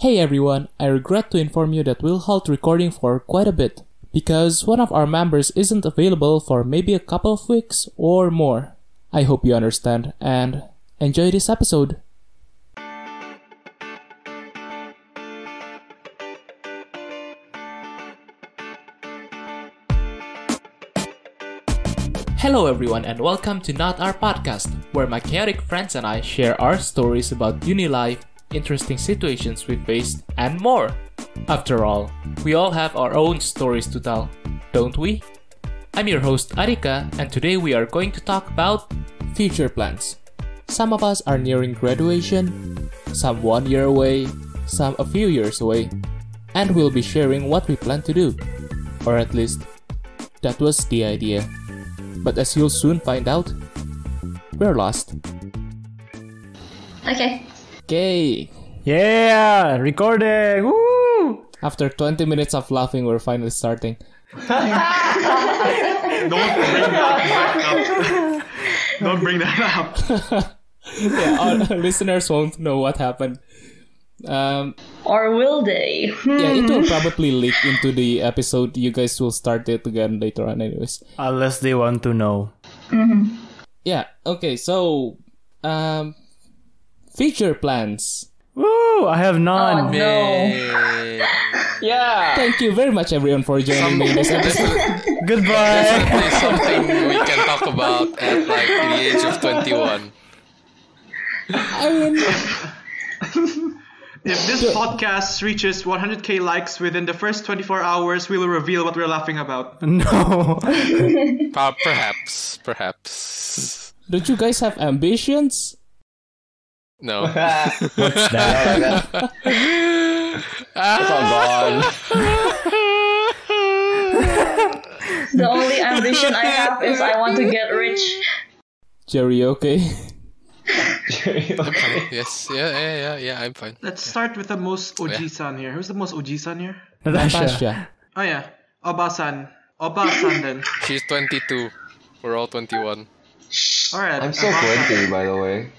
Hey everyone, I regret to inform you that we'll halt recording for quite a bit, because one of our members isn't available for maybe a couple of weeks or more. I hope you understand, and enjoy this episode! Hello everyone and welcome to Not Our Podcast, where my chaotic friends and I share our stories about uni life, interesting situations we faced, and more. After all, we all have our own stories to tell, don't we? I'm your host Arika, and today we are going to talk about future plans. Some of us are nearing graduation, some 1 year away, some a few years away, and we'll be sharing what we plan to do. Or at least, that was the idea. But as you'll soon find out, we're lost. Okay. Yeah! Recording! Woo! After 20 minutes of laughing, we're finally starting. Don't bring that up. Don't bring that up. Yeah, our listeners won't know what happened. Or will they? Yeah, it will probably leak into the episode. You guys will start it again later on anyways. Unless they want to know. Mm-hmm. Yeah, okay, so... future plans. Woo! I have none. Oh, no. Yeah! Thank you very much everyone for joining me in this episode. Goodbye! Definitely something we can talk about at like the age of 21. I mean... If this podcast reaches 100k likes within the first 24 hours, we will reveal what we're laughing about. No. Perhaps. Don't you guys have ambitions? No. What's that? It's all gone. The only ambition I have is I want to get rich. Jerry, okay? I'm fine. Yes. Yeah, I'm fine. Let's start with the most OG-san here. Who's the most OG-san here? Natasha. Natasha. Oh yeah, Oba-san. Oba-san then. She's 22. We're all 21. Alright. I'm still Oba-san. 20, by the way.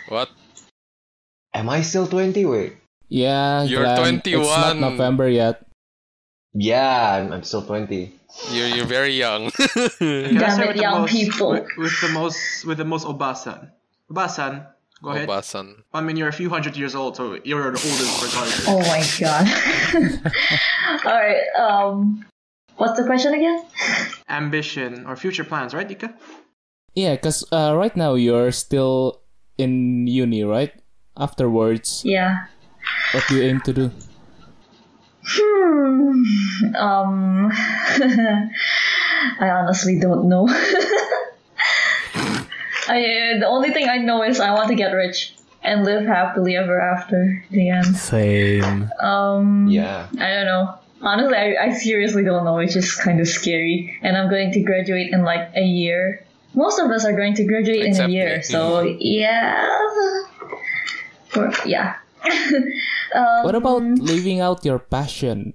What? Am I still 20? Wait. Yeah, You're Glenn, 21. It's not November yet. Yeah, I'm still 20. You're very young. Okay, let's Damn start it, with the young most- people. With the most Oba-san. Oba-san, go ahead. Obasan. I mean, you're a few hundred years old, so you're the oldest regardless. Oh my god. Alright, what's the question again? Ambition or future plans, right, Dika? Yeah, because right now you're still in uni, right? Afterwards, Yeah. what do you aim to do? I honestly don't know. The only thing I know is I want to get rich and live happily ever after the end. Same. Yeah. I don't know. Honestly, I seriously don't know, which is kind of scary. And I'm going to graduate in like a year. Most of us are going to graduate in Except a year, me. so yeah. Yeah. What about living out your passion?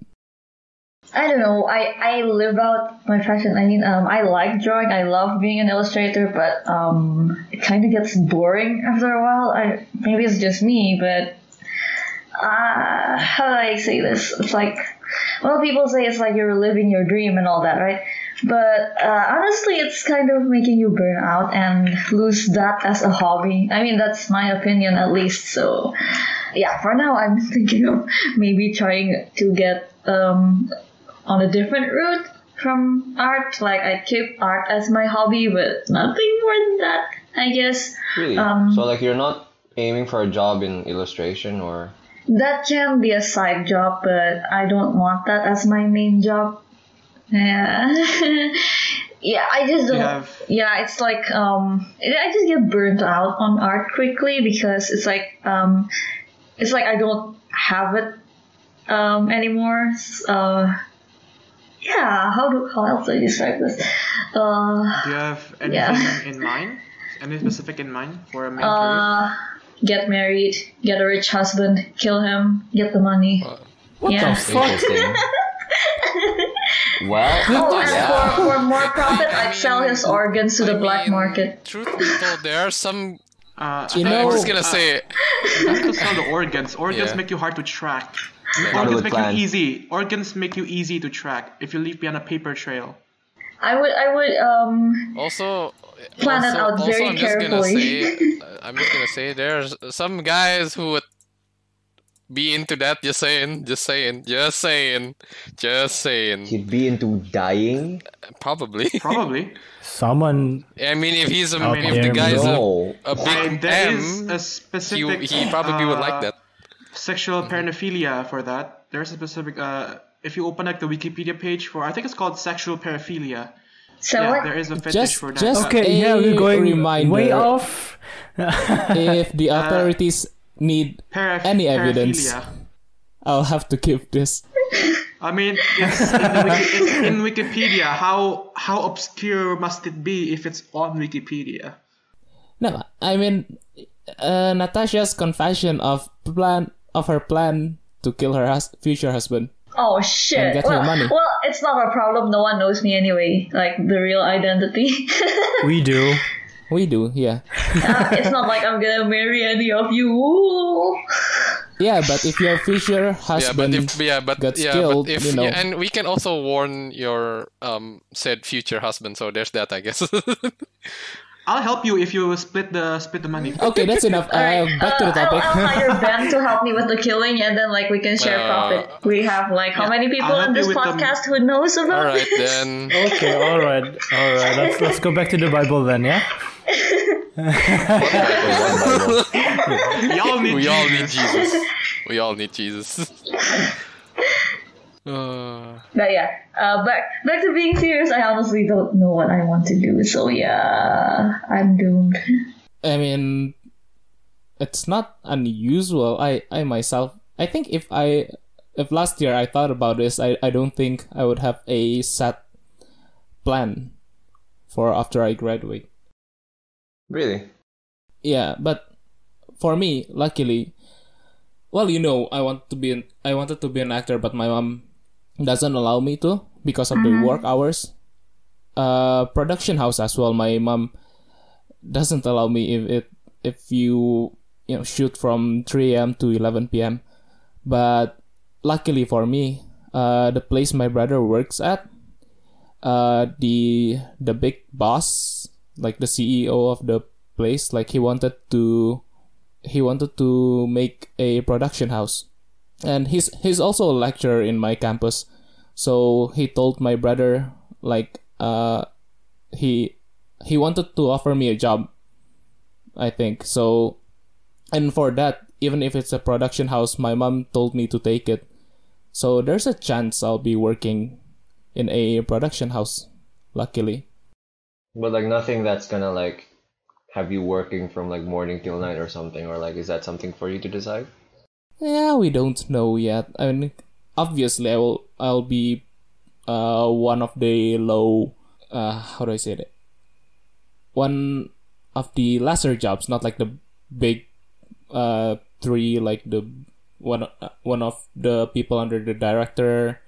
I don't know. I live out my passion. I mean, I like drawing. I love being an illustrator, but it kind of gets boring after a while. Maybe it's just me, but how do I say this? It's like, well, people say it's like you're living your dream and all that, right? But honestly, it's kind of making you burn out and lose that as a hobby. I mean, that's my opinion at least. So, yeah, for now, I'm thinking of maybe trying to get on a different route from art. Like, I keep art as my hobby, but nothing more than that, I guess. Really? So, like, you're not aiming for a job in illustration or... That can be a side job, but I don't want that as my main job. Yeah. Yeah, I just don't. Yeah, it's like I just get burnt out on art quickly because it's like I don't have it anymore. Yeah, how else do I describe this? Do you have anything in mind? Any specific in mind for a main career? Get married, get a rich husband, kill him, get the money. What Yeah. the fuck? Interesting. Well, Oh, and yeah. for more profit, I'd sell his organs to the black mean, market. Truth be told, there are some You I'm know, just gonna say, That's to sell the organs. Organs Yeah. make you hard to track. Not a Organs good make plan. you easy. Organs make you easy to track if you leave behind a paper trail. I would also, plan it out very I'm just gonna carefully. say, there's some guys who would be into that. Just saying. He'd be into dying. Probably. Probably. Someone I mean, if he's Out if there, the guy's No. a big There is M, a specific. he probably would like that. Sexual paraphilia for that. There's a specific. If you open like the Wikipedia page for, I think it's called sexual paraphilia. So Yeah, what? there is a fetish Just- for that. just- Okay, yeah, A we're going reminder. way off. if the authorities need any evidence, paraphilia. I'll have to give this. I mean, it's in Wikipedia. How obscure must it be if it's on Wikipedia? No, I mean, Natasha's confession of her plan to kill her future husband. Oh shit! And get her money. Well, it's not a problem. No one knows me anyway. Like the real identity. We do. We do, yeah. It's not like I'm gonna marry any of you. Ooh. Yeah, but if your future husband gets killed, if you know. and we can also warn your said future husband. So there's that, I guess. I'll help you if you split the money. Okay, that's enough. Alright, Back to the topic. I'll hire Ben to help me with the killing, and then like we can share profit. We have like how many people I'll on help this you with the- podcast who knows about All right this? then. Okay, all right. Let's go back to the Bible then, yeah. Y'all need We all need Jesus. Jesus. We all need Jesus. But yeah, back to being serious. I honestly don't know what I want to do. So yeah, I'm doomed. I mean, it's not unusual. I myself, I think if last year I thought about this, I don't think I would have a set plan for after I graduate. Really? Yeah, but for me, luckily, well, you know, I wanted to be an actor, but my mom doesn't allow me to because of the work hours. Production house as well. My mom doesn't allow me if you shoot from 3 a.m. to 11 p.m. But luckily for me, the place my brother works at, the big boss, like the CEO of the place, like he wanted to make a production house, and he's also a lecturer in my campus. So he told my brother like he wanted to offer me a job, I think. So, and for that, even if it's a production house, my mom told me to take it. So there's a chance I'll be working in a production house, luckily. But like nothing that's gonna like have you working from like morning till night or something, or like is that something for you to decide? Yeah, we don't know yet. I mean, obviously, I'll be one of the low. How do I say it? One of the lesser jobs, not like the big three, like the one of the people under the director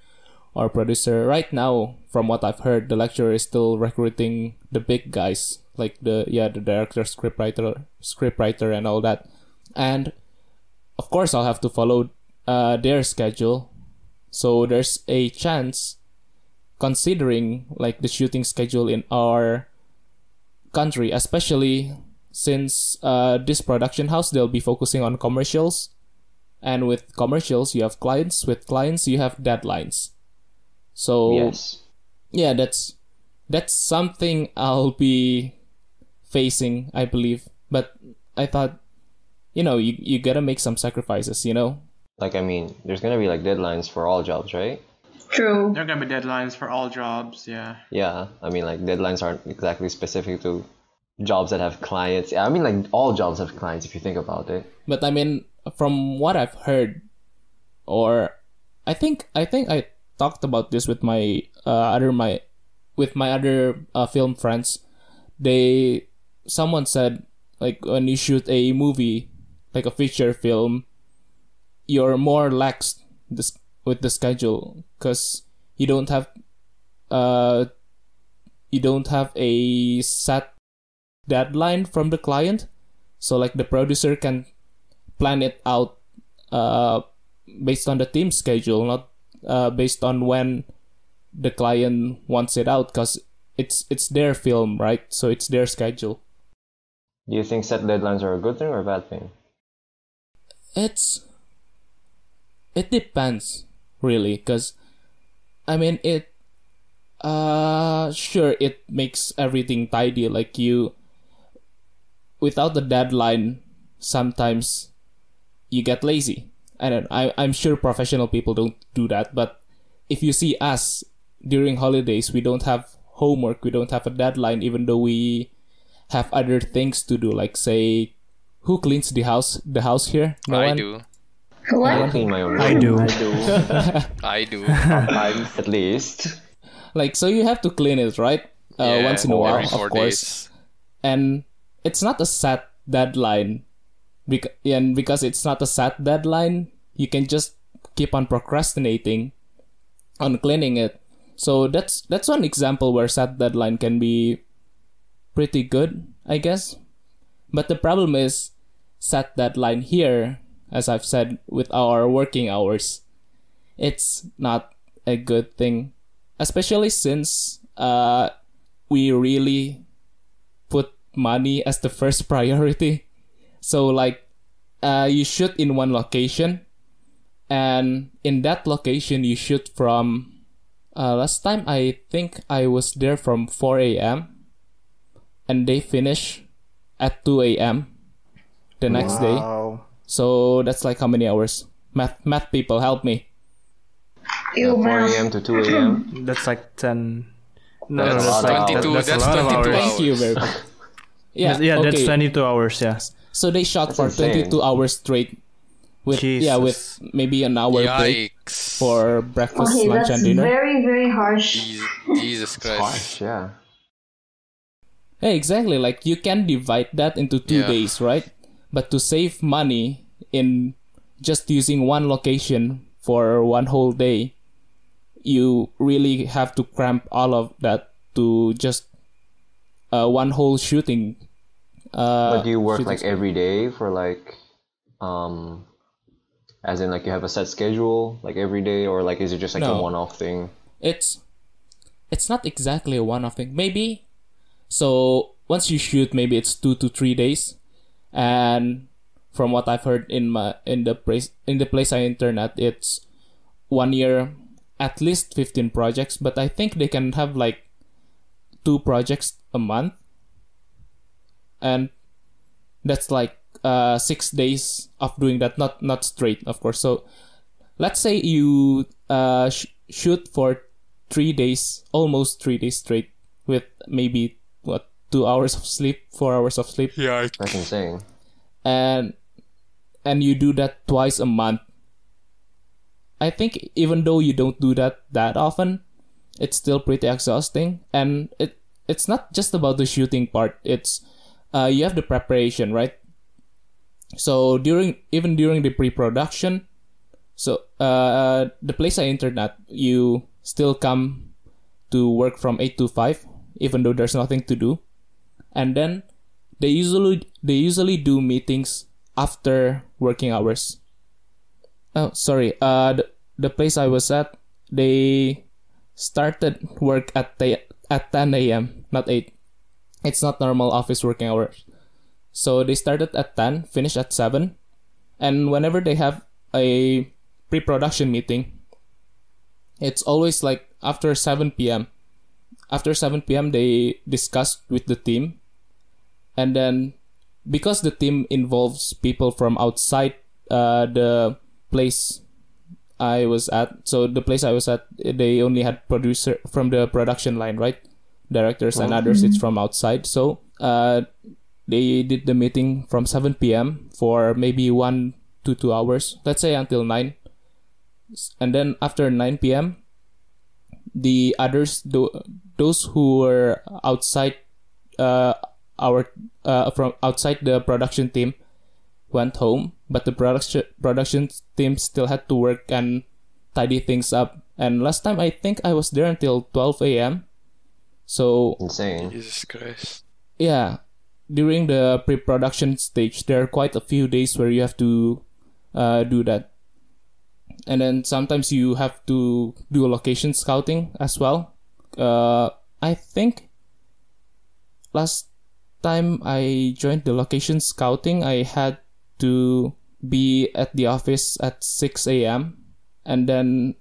or producer. Right now, from what I've heard, the lecturer is still recruiting the big guys, like the director, scriptwriter, and all that. And of course, I'll have to follow their schedule. So there's a chance, considering like the shooting schedule in our country, especially since this production house, they'll be focusing on commercials. And with commercials, you have clients. With clients, you have deadlines. So Yes. yeah, that's something I'll be facing, I believe. But I thought, you gotta make some sacrifices, Like I mean, there's gonna be like deadlines for all jobs, right? True. There are gonna be deadlines for all jobs. Yeah. Yeah. I mean like deadlines aren't exactly specific to jobs that have clients. I mean like all jobs have clients if you think about it. But I mean, from what I've heard, or I think I talked about this with my other film friends. Someone said, like, when you shoot a movie, like a feature film, you're more lax with the schedule because you don't have a set deadline from the client. So like the producer can plan it out based on the team schedule, not based on when the client wants it out, because it's their film, right? So it's their schedule. Do you think set deadlines are a good thing or a bad thing? It depends, really, because I mean sure, it makes everything tidy. Like you, without the deadline, sometimes you get lazy. I'm sure professional people don't do that, but if you see us during holidays, we don't have homework, we don't have a deadline, even though we have other things to do. Like say, who cleans the house here? No I one? do. I What? clean my own room. I do. I do. Sometimes, at least. Like, so you have to clean it, right? Yeah, Once in a while, every 4 of course. days. And it's not a set deadline. And because it's not a set deadline, you can just keep on procrastinating on cleaning it. So that's one example where set deadline can be pretty good, I guess. But the problem is set deadline here, as I've said, with our working hours, it's not a good thing, especially since we really put money as the first priority. So like you shoot in one location, and in that location you shoot from last time I think I was there from 4 a.m. and they finish at 2 a.m. the next day. Wow. So that's like how many hours? Math people, help me. Ew, 4 man. a.m. to 2 a.m. That's like 10. No, That's that's like 22. that's a That's lot of 22 hours. Thank you very much. Yeah, That's okay. 22 hours. Yeah. So they shot That's for insane. 22 hours straight with Jesus. maybe an hour break Yikes. for breakfast, Okay, lunch, that's and dinner. very, very harsh. Jesus Christ. Harsh, yeah. Hey, exactly. Like you can divide that into 2 Yeah. days, right? But to save money in just using one location for one whole day, you really have to cramp all of that to just one whole shooting. But do you work shooting like every day for like, as in like you have a set schedule like every day, or like is it just like a No. one-off thing? It's not exactly a one-off thing. Maybe so once you shoot, maybe it's 2 to 3 days, and from what I've heard in the place I intern at, it's 1 year, at least 15 projects. But I think they can have like 2 projects a month, and that's like 6 days of doing that, not straight, of course. So let's say you shoot for 3 days, almost 3 days straight, with maybe 2 hours of sleep, 4 hours of sleep, Yikes. That's insane. and you do that twice a month. I think even though you don't do that often, it's still pretty exhausting. And it's not just about the shooting part. It's you have the preparation, right? So during the pre-production, so the place I interned at, you still come to work from 8 to 5, even though there's nothing to do. And then they usually do meetings after working hours. Oh, sorry. The place I was at, they started work at 10 a.m., not 8. It's not normal office working hours. So they started at 10, finished at 7. And whenever they have a pre-production meeting, it's always like after 7 p.m. After 7 p.m., they discuss with the team. And then, because the team involves people from outside the place I was at, so the place I was at, they only had producer from the production line, right? Directors and others, it's from outside. So they did the meeting from 7 p.m. for maybe 1 to 2 hours, let's say until 9. And then after 9 p.m., the others, those who were outside from outside the production team, went home, but the production team still had to work and tidy things up. And last time I think I was there until 12 a.m. So Insane. Jesus Christ. yeah, during the pre-production stage, there are quite a few days where you have to do that. And then sometimes you have to do location scouting as well. I think last time I joined the location scouting, I had to be at the office at 6 a.m. And then,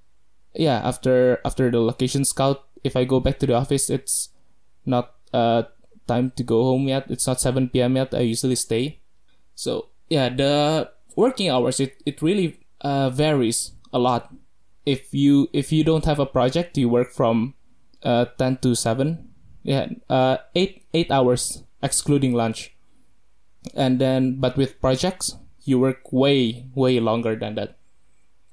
yeah, after the location scout, if I go back to the office, it's not time to go home yet. It's not 7 p.m. yet. I usually stay. So, yeah, the working hours, it really varies a lot. If you don't have a project, you work from 10 to 7. Yeah, 8 hours excluding lunch. And then, but with projects, you work way longer than that.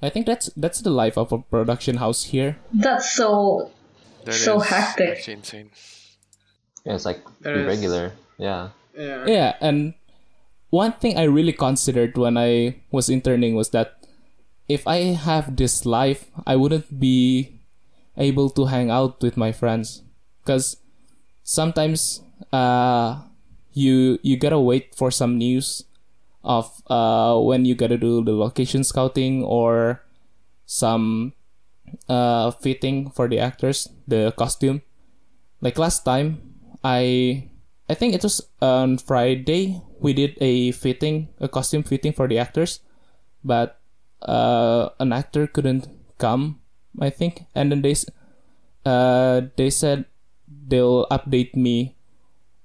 I think that's the life of a production house here. That's so That so is hectic. actually insane. Yeah, it's like That is- irregular. Yeah. Yeah. Yeah, and one thing I really considered when I was interning was that if I have this life, I wouldn't be able to hang out with my friends, because sometimes you gotta wait for some news of when you gotta do the location scouting or some fitting for the actors, the costume. Like last time, I think it was on Friday, we did a costume fitting for the actors, but an actor couldn't come, I think, and then they said they'll update me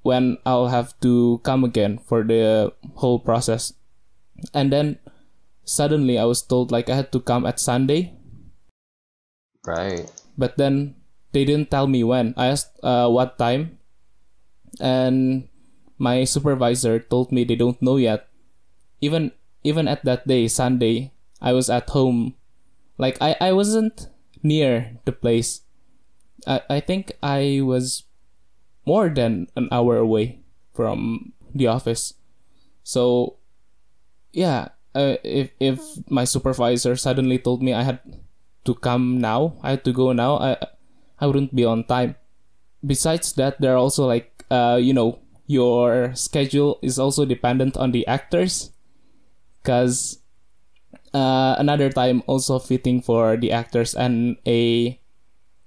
when I'll have to come again for the whole process. And then suddenly I was told like I had to come at Sunday, Right. but then they didn't tell me when. I asked what time, and my supervisor told me they don't know yet. Even at that day, Sunday, I was at home. Like I wasn't near the place. I think I was more than an hour away from the office. So yeah, if my supervisor suddenly told me I had to come now, I had to go now, I wouldn't be on time. Besides that, there are also like your schedule is also dependent on the actors, because another time also fitting for the actors and a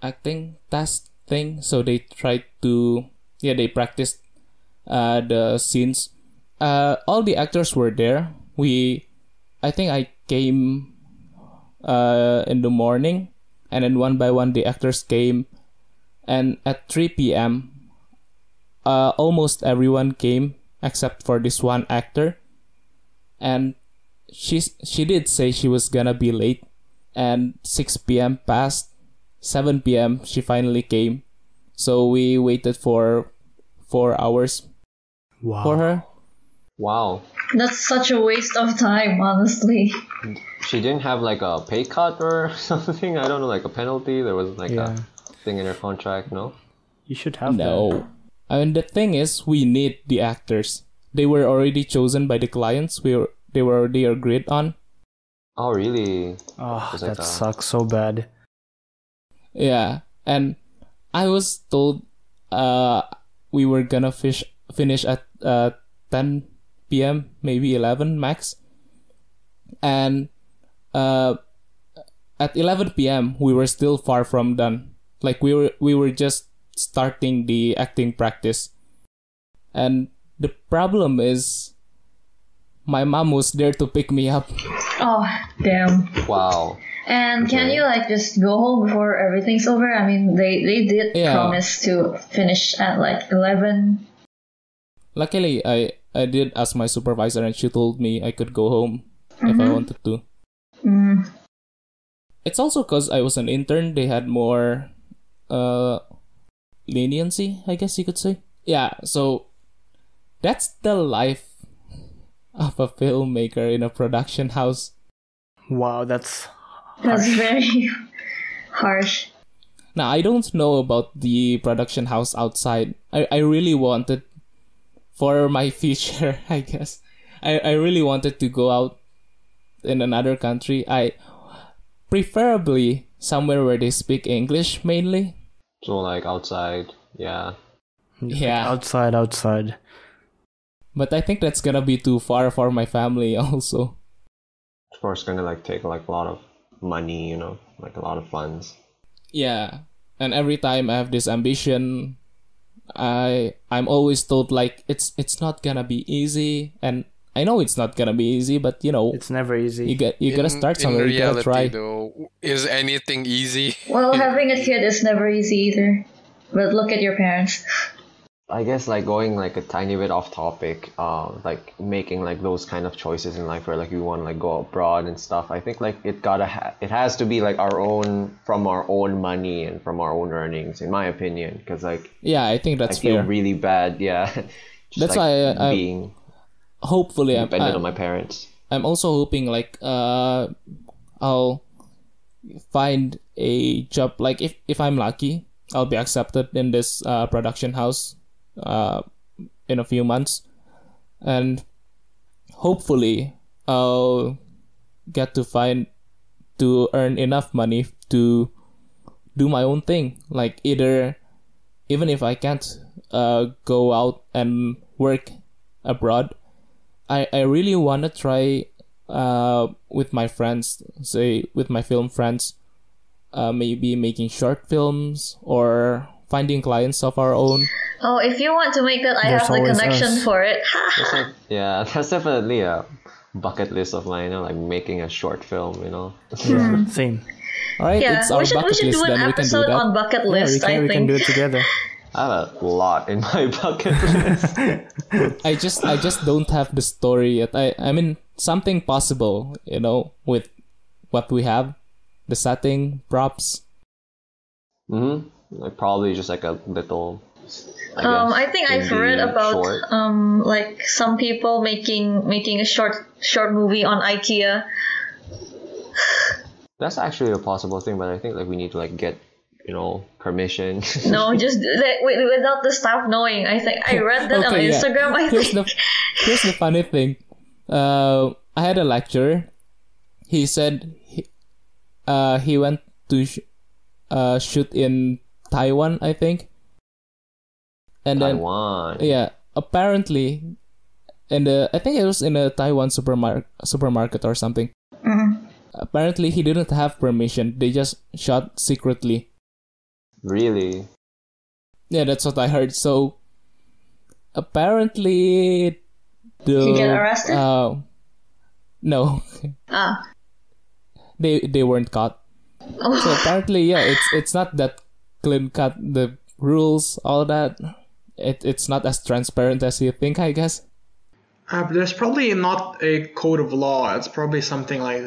acting task thing, so they tried to they practiced the scenes. All the actors were there. I think I came in the morning, and then one by one the actors came, and at 3 p.m. Almost everyone came except for this one actor, and she did say she was gonna be late, and 6 p.m. passed. 7 p.m. she finally came, so we waited for 4 hours Wow. for her. Wow. That's such a waste of time, honestly. She didn't have like a pay cut or something. I don't know, like a penalty. There wasn't like Yeah. a thing in her contract. No. You should have that. No. I mean, the thing is, we need the actors. They were already chosen by the clients. They were already agreed on. Oh really? Oh, Just like that that. sucks so bad. Yeah, and I was told we were gonna finish at 10 p.m., maybe 11 max. And at 11 p.m. we were still far from done. Like we were just starting the acting practice. And the problem is my mom was there to pick me up. Oh, damn. Wow. And can Okay. you like just go home before everything's over? I mean, they did Yeah. promise to finish at like 11. Luckily, I did ask my supervisor, and she told me I could go home if I wanted to. Mm. It's also because I was an intern, they had more leniency, I guess you could say. Yeah, so that's the life of a filmmaker in a production house. Wow, that's That's very harsh. Now, I don't know about the production house outside. I really wanted, for my future, I guess, I really wanted to go out in another country. Preferably somewhere where they speak English mainly. So like outside. Yeah. Yeah. outside. But I think that's gonna be too far for my family also. Of course, gonna like take like a lot of money, like a lot of funds. Yeah, and every time I have this ambition, I'm always told like it's not gonna be easy, and I know it's not gonna be easy, but It's never easy. you gotta start somewhere. In You gotta try. reality, though, is anything easy? Well, having a kid is never easy either. But look at your parents. I guess like going like a tiny bit off topic, like making like those kind of choices in life where like you want to like go abroad and stuff. I think like it has to be like from our own money and from our own earnings, in my opinion. Because like Yeah, I think I that's feel fair. really bad, yeah. Just, That's like, why being hopefully dependent on my parents. I'm also hoping like I'll find a job, like if I'm lucky, I'll be accepted in this production house in a few months, and hopefully I'll get to earn enough money to do my own thing, like even if I can't go out and work abroad, I really want to try with my friends, say with my film friends, maybe making short films or finding clients of our own. Oh, if you want to make that, I There's have the always connection us. for it. Yeah, that's definitely a bucket list of mine, like making a short film, Yeah, same. All right, Yeah, it's our we should bucket list. do an Then we can do episode that. on bucket Yeah, list. I we can think. do it together. I have a lot in my bucket list. I just don't have the story yet. I mean something possible, with what we have, the setting, props. Like probably just like a little. I think I've indie read about short. like some people making a short movie on IKEA. That's actually a possible thing, but I think like we need to like get permission. No, just without the staff knowing. I think I read that on Okay, yeah. Instagram. I Here's think. here's the funny thing. I had a lecturer. He said he went to shoot in Taiwan, I think. And then Taiwan. yeah, apparently, I think it was in a Taiwan supermarket or something. Apparently, he didn't have permission. They just shot secretly. Really? Yeah, that's what I heard. So apparently, He get arrested? No, Ah. they weren't caught. So apparently, yeah, it's not that clean cut. The rules, all that. It's not as transparent as you think, I guess. There's probably not a code of law. It's probably something like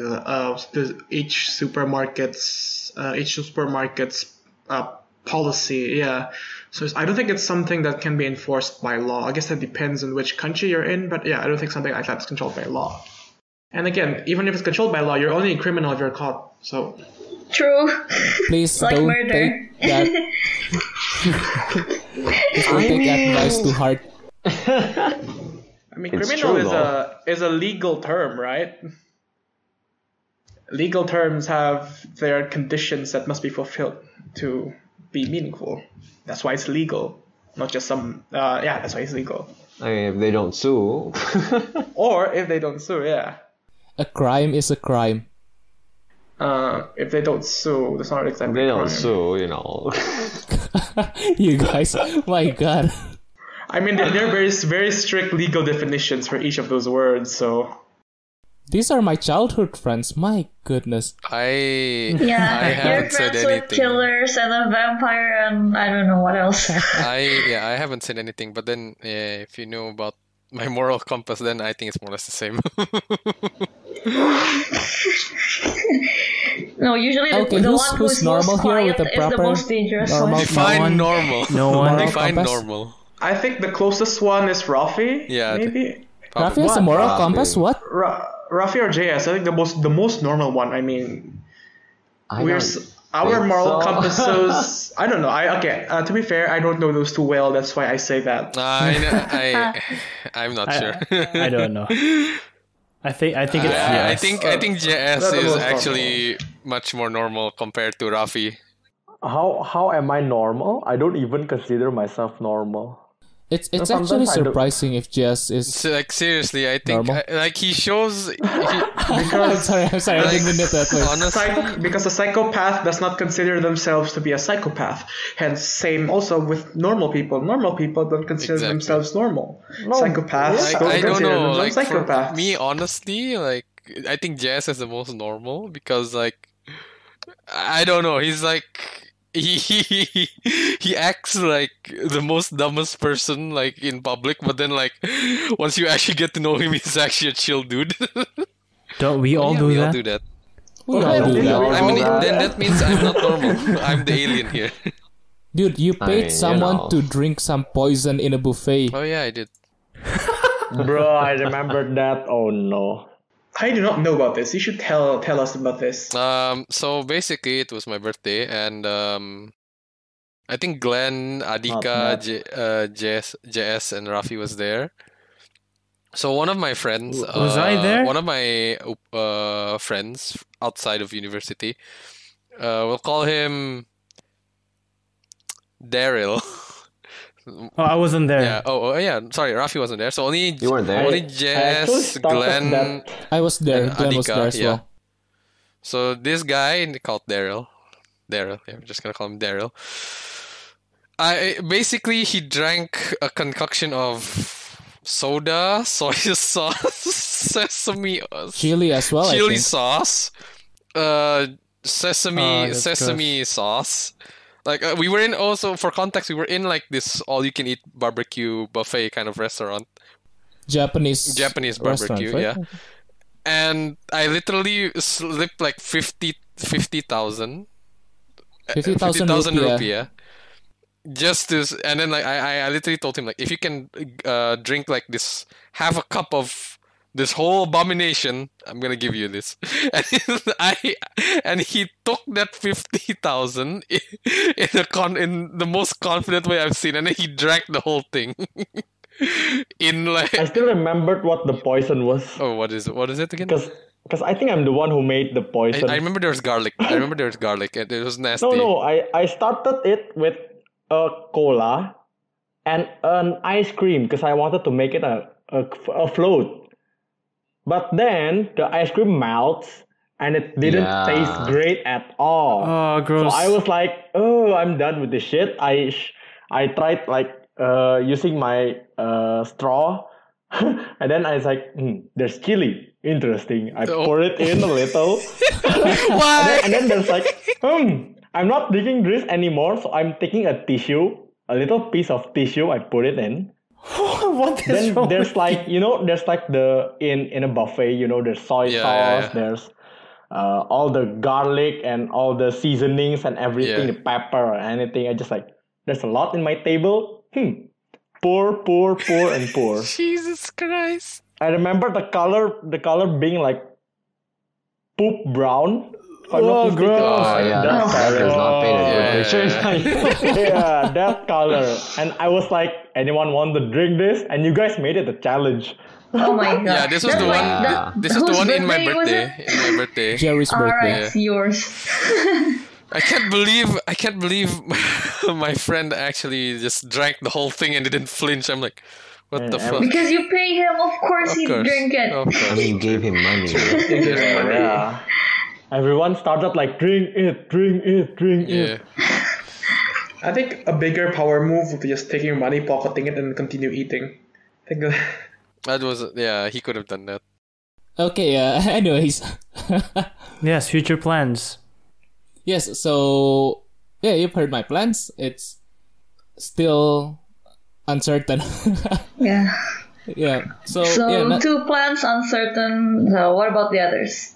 each supermarket's policy. Yeah. So I don't think it's something that can be enforced by law. I guess that depends on which country you're in. But yeah, I don't think something like that's controlled by law. And again, even if it's controlled by law, you're only a criminal if you're caught. So True. Please Like don't murder. take that. Please don't take advice to heart. I mean, It's criminal true, is a legal term, right? Legal terms have their conditions that must be fulfilled to be meaningful. That's why it's legal, not just some. That's why it's legal. I mean, if they don't sue. Or if they don't sue, yeah. A crime is a crime. If they don't sue, that's not If exactly. they don't crime. sue, You guys, my God. I mean, there are very very strict legal definitions for each of those words. So These are my childhood friends. My goodness. I Yeah, I you're haven't said friends with anything. killers and a vampire and I don't know what else. I haven't said anything. But then, if you know about my moral compass, then I think it's more or less the same. No, usually Okay, the who's one who's normal most here quiet with the is the proper most dangerous normal- one. Define one- normal. no one- Define compass? normal. I think the closest one is Rafi. Yeah, maybe Rafi has a What? moral Rafi? compass? What? Rafi or JS. I think the most normal one. I mean, I We're don't our think moral so. compasses. I don't know. To be fair, I don't know those too well. That's why I say that. I'm not sure. I don't know. I think it's I yes. think JS That's the is most actually much more normal compared to Rafi. How am I normal? I don't even consider myself normal. It's sometimes actually I do- surprising if Jess is. So, like seriously, I think Normal? like he shows. I'm sorry, I didn't mean it that way. Honestly, Because a psychopath does not consider themselves to be a psychopath. Hence, same also with normal people. Normal people don't consider Exactly. themselves normal. No, Psychopaths I don't don't consider know. themselves Like for psychopaths. me, honestly, like I think Jazz is the most normal because like I don't know. He's like he acts like the most dumbest person like in public, but then like once you actually get to know him, he's actually a chill dude. Don't we all Yeah, do we that? all do that. We all do that. I mean, all then that. that means I'm not normal. I'm the alien here. Dude, you I paid mean, someone you know. to drink some poison in a buffet. Oh yeah, I did. Bro, I remembered that. Oh no. I do not know about this. You should tell us about this. So basically, it was my birthday, and I think Glenn, Adika, bad. JS, and Rafi was there. So one of my friends, Was I there? One of my friends outside of university, we'll call him Daryl. Oh, I wasn't there. Yeah. Oh, yeah. Sorry, Rafi wasn't there. So only You weren't there? only I actually Jess, started Glenn, that- I was there. and Glenn was Adika, there as yeah. well. So this guy called Daryl. Yeah, I'm just gonna call him Daryl. Basically he drank a concoction of soda, soy sauce, sesame, Chili as well, I chili think. sauce, sesame that's sesame sauce. Like we were in also for context, we were in like this all you can eat barbecue buffet kind of restaurant. Japanese Barbecue, restaurant, right? yeah. And I literally slipped like 50,000 50,000 rupiah. Just this, and then like I literally told him like if you can drink like this half a cup of this whole abomination, I'm gonna give you this. And he took that 50,000 in the most confident way I've seen, and then he drank the whole thing. In like I still remembered what the poison was. oh what is it again? Because I think I'm the one who made the poison. I remember there was garlic. And it was nasty. No, I started it with a cola and an ice cream because I wanted to make it a float. But then the ice cream melts and it didn't Yeah. taste great at all. Oh, gross. So I was like, oh, I'm done with this shit. I tried like using my straw, and then I was like, there's chili. Interesting. I Oh. pour it in a little. Why? And then there's like, I'm not drinking this anymore, so I'm taking a tissue, a little piece of tissue, I put it in. What is Then wrong there's with like, there's like in a buffet, there's soy Yeah, sauce, yeah. there's all the garlic and all the seasonings and everything, Yeah. the pepper or anything. I just like, there's a lot in my table. Pour, and pour. Jesus Christ. I remember the color being like poop brown. If I'm not Oh, mistaken. gross. Oh yeah, that does not paint a good picture. Yeah, that color. And I was like, anyone want to drink this? And you guys made it a challenge. Oh my god. Yeah, this was That's the like one. that- This is the whose one in my was birthday. it? In my birthday. Jerry's birthday. Alright, yours. I can't believe my friend actually just drank the whole thing and didn't flinch. I'm like, what the Yeah, fuck? Because you pay him, of course Of he'd course. drink it. Of I course. mean, you gave him money. Yeah. Everyone started like, drink it. Yeah. I think a bigger power move would be just taking your money, pocketing it, and continue eating. I think That was yeah. He could have done that. Okay, anyways. Yes, future plans. Yes, so yeah, you've heard my plans. It's still uncertain. Yeah. Yeah. So, So yeah, 2 plans uncertain. So what about the others?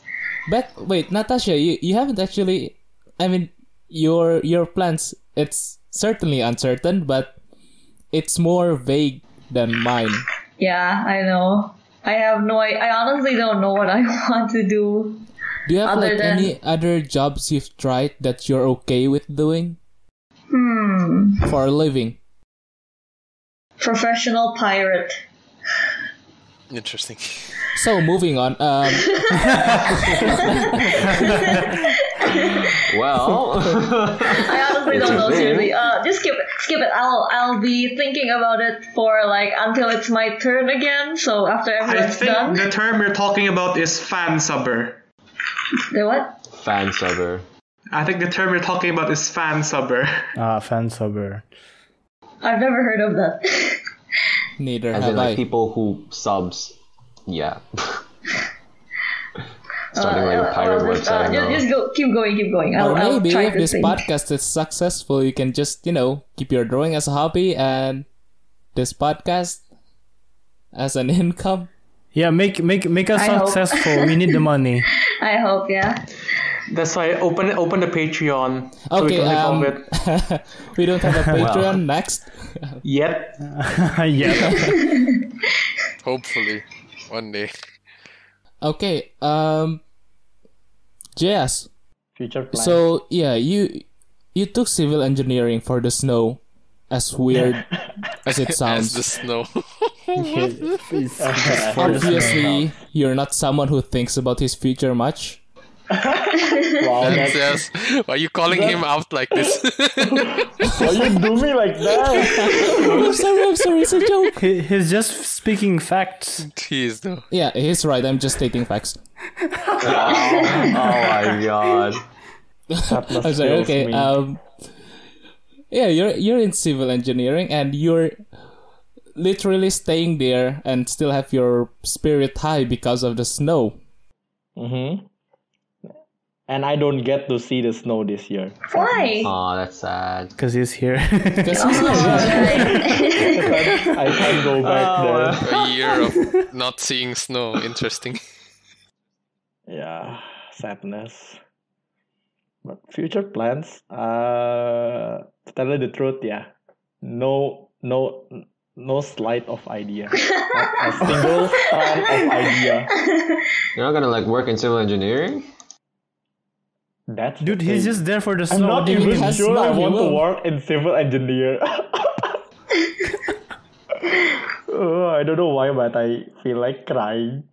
but wait, Natasha, you haven't actually. I mean, your plans. It's certainly uncertain, but it's more vague than mine. Yeah, I know. I honestly don't know what I want to do. Do you have Other like than- any other jobs you've tried that you're okay with doing for a living? Professional pirate. Interesting. So moving on. Well, I honestly don't know. Seriously, just skip it. I'll be thinking about it for like until it's my turn again. So after I everyone's think done, the term you're talking about is fan subber. the what? fan subber. I think the term you're talking about is fan subber. Fan subber. I've never heard of that. Neither As have in like I. people who subs. Yeah. Starting like a pirate website. Just go, keep going. Or I'll maybe try if to this think. podcast is successful, you can just, keep your drawing as a hobby and this podcast as an income. Yeah, make us I hope. successful. We need the money. I hope, yeah. That's why open the Patreon. So we Okay, can resolve it. we don't have a Patreon. Next. Yet. Yeah. Hopefully, one day. Okay, JS. Future plans. So, yeah, you took civil engineering for the snow, as weird as it As sounds. the snow. Obviously, you're not someone who thinks about his future much. Wow, that's, Yes. Why are you calling him out like this? why you do me like that? I'm sorry, it's a joke. He's just speaking facts. Jeez, no. Yeah, he's right, I'm just stating facts. Oh my god. I'm sorry, okay. Yeah, you're in civil engineering and you're literally staying there and still have your spirit high because of the snow. Mm-hmm. And I don't get to see the snow this year. Why? Oh, that's sad. Because he's here. Because he's here. I can't go back there. A year of not seeing snow. Interesting. Yeah, sadness. But future plans, to tell you the truth, yeah, no slight of idea, not a single strand of idea. You're not gonna like work in civil engineering? That's the Dude, he's thing. just there for the I'm snow. not What do you even mean? has sure I snow, he want to will. work in civil engineer. I don't know why, but I feel like crying.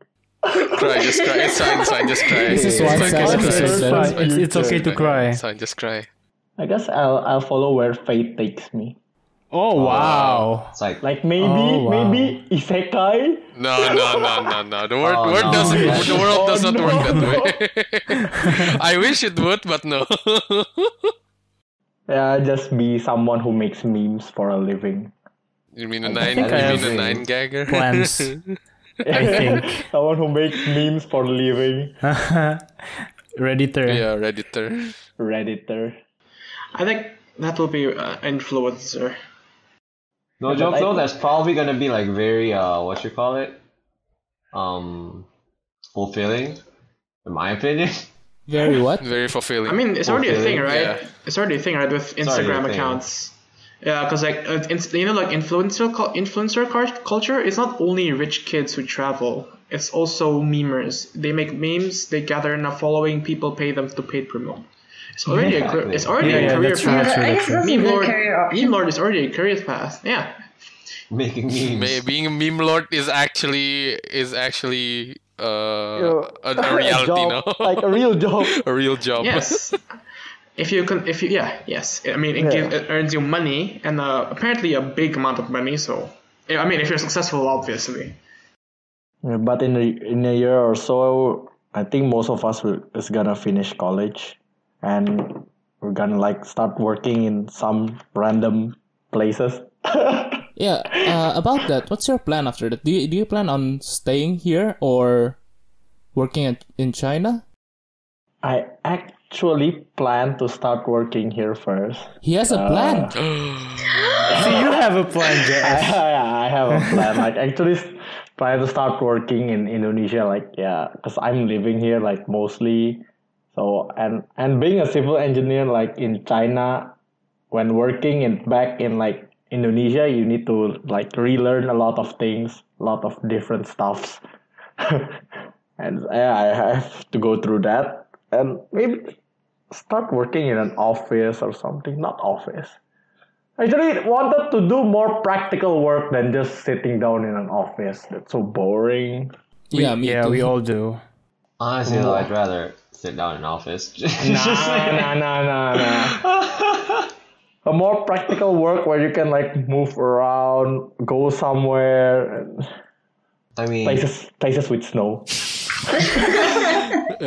Cry, just cry. It's fine, just cry. This is one It's sad okay, episode it's then. fine, It's okay to cry. It's fine, just cry. I guess I'll follow where fate takes me. Oh, wow. It's like Like maybe Oh, wow. maybe isekai. No. The word, Oh, word no. doesn't. The world does not no. work that way. I wish it would, but no. Yeah, just be someone who makes memes for a living. You mean a I nine? think You I mean a have nine gagger? Plans. I think. Someone who makes memes for a living. Redditor. Yeah, Redditor. Redditor. I think that will be influencer. no Yeah, joke but I though. think- That's probably gonna be like very what you call it, fulfilling, in my opinion. Very what? Very fulfilling. I mean, it's already a thing, right? Yeah. It's already a thing, right? With It's already a Instagram thing. accounts. Yeah, because like like influencer culture. It's not only rich kids who travel. It's also memers. They make memes. They gather enough following. People pay them to paid promote. It's already Exactly. it's already Yeah, a yeah, career that's true, path. that's true, I guess that's a Meme good lord, career option. meme lord is already a career path. Yeah. Making memes. Being a meme lord is actually a A reality job, now. like a real job. A real job. Yes. Yes. I mean, Yeah. it earns you money and apparently a big amount of money. So, I mean, if you're successful, obviously. Yeah, but in a year or so, I think most of us is gonna finish college, and we're gonna like start working in some random places. Yeah, about that, what's your plan after that? Do you plan on staying here or working in China? I actually plan to start working here first. He has a plan. So you have a plan, Jess. I have a plan. Like actually plan to start working in Indonesia. Like because I'm living here like mostly. So and being a civil engineer like in China, when working back in like Indonesia, you need to like relearn a lot of things, a lot of different stuffs, and I have to go through that and maybe start working in an office or something. Not office. Actually, wanted to do more practical work than just sitting down in an office. That's so boring. Yeah, me too. We all do. Honestly, though, I'd rather sit down in office. Nah. A more practical work where you can like move around, go somewhere, I mean, places with snow. I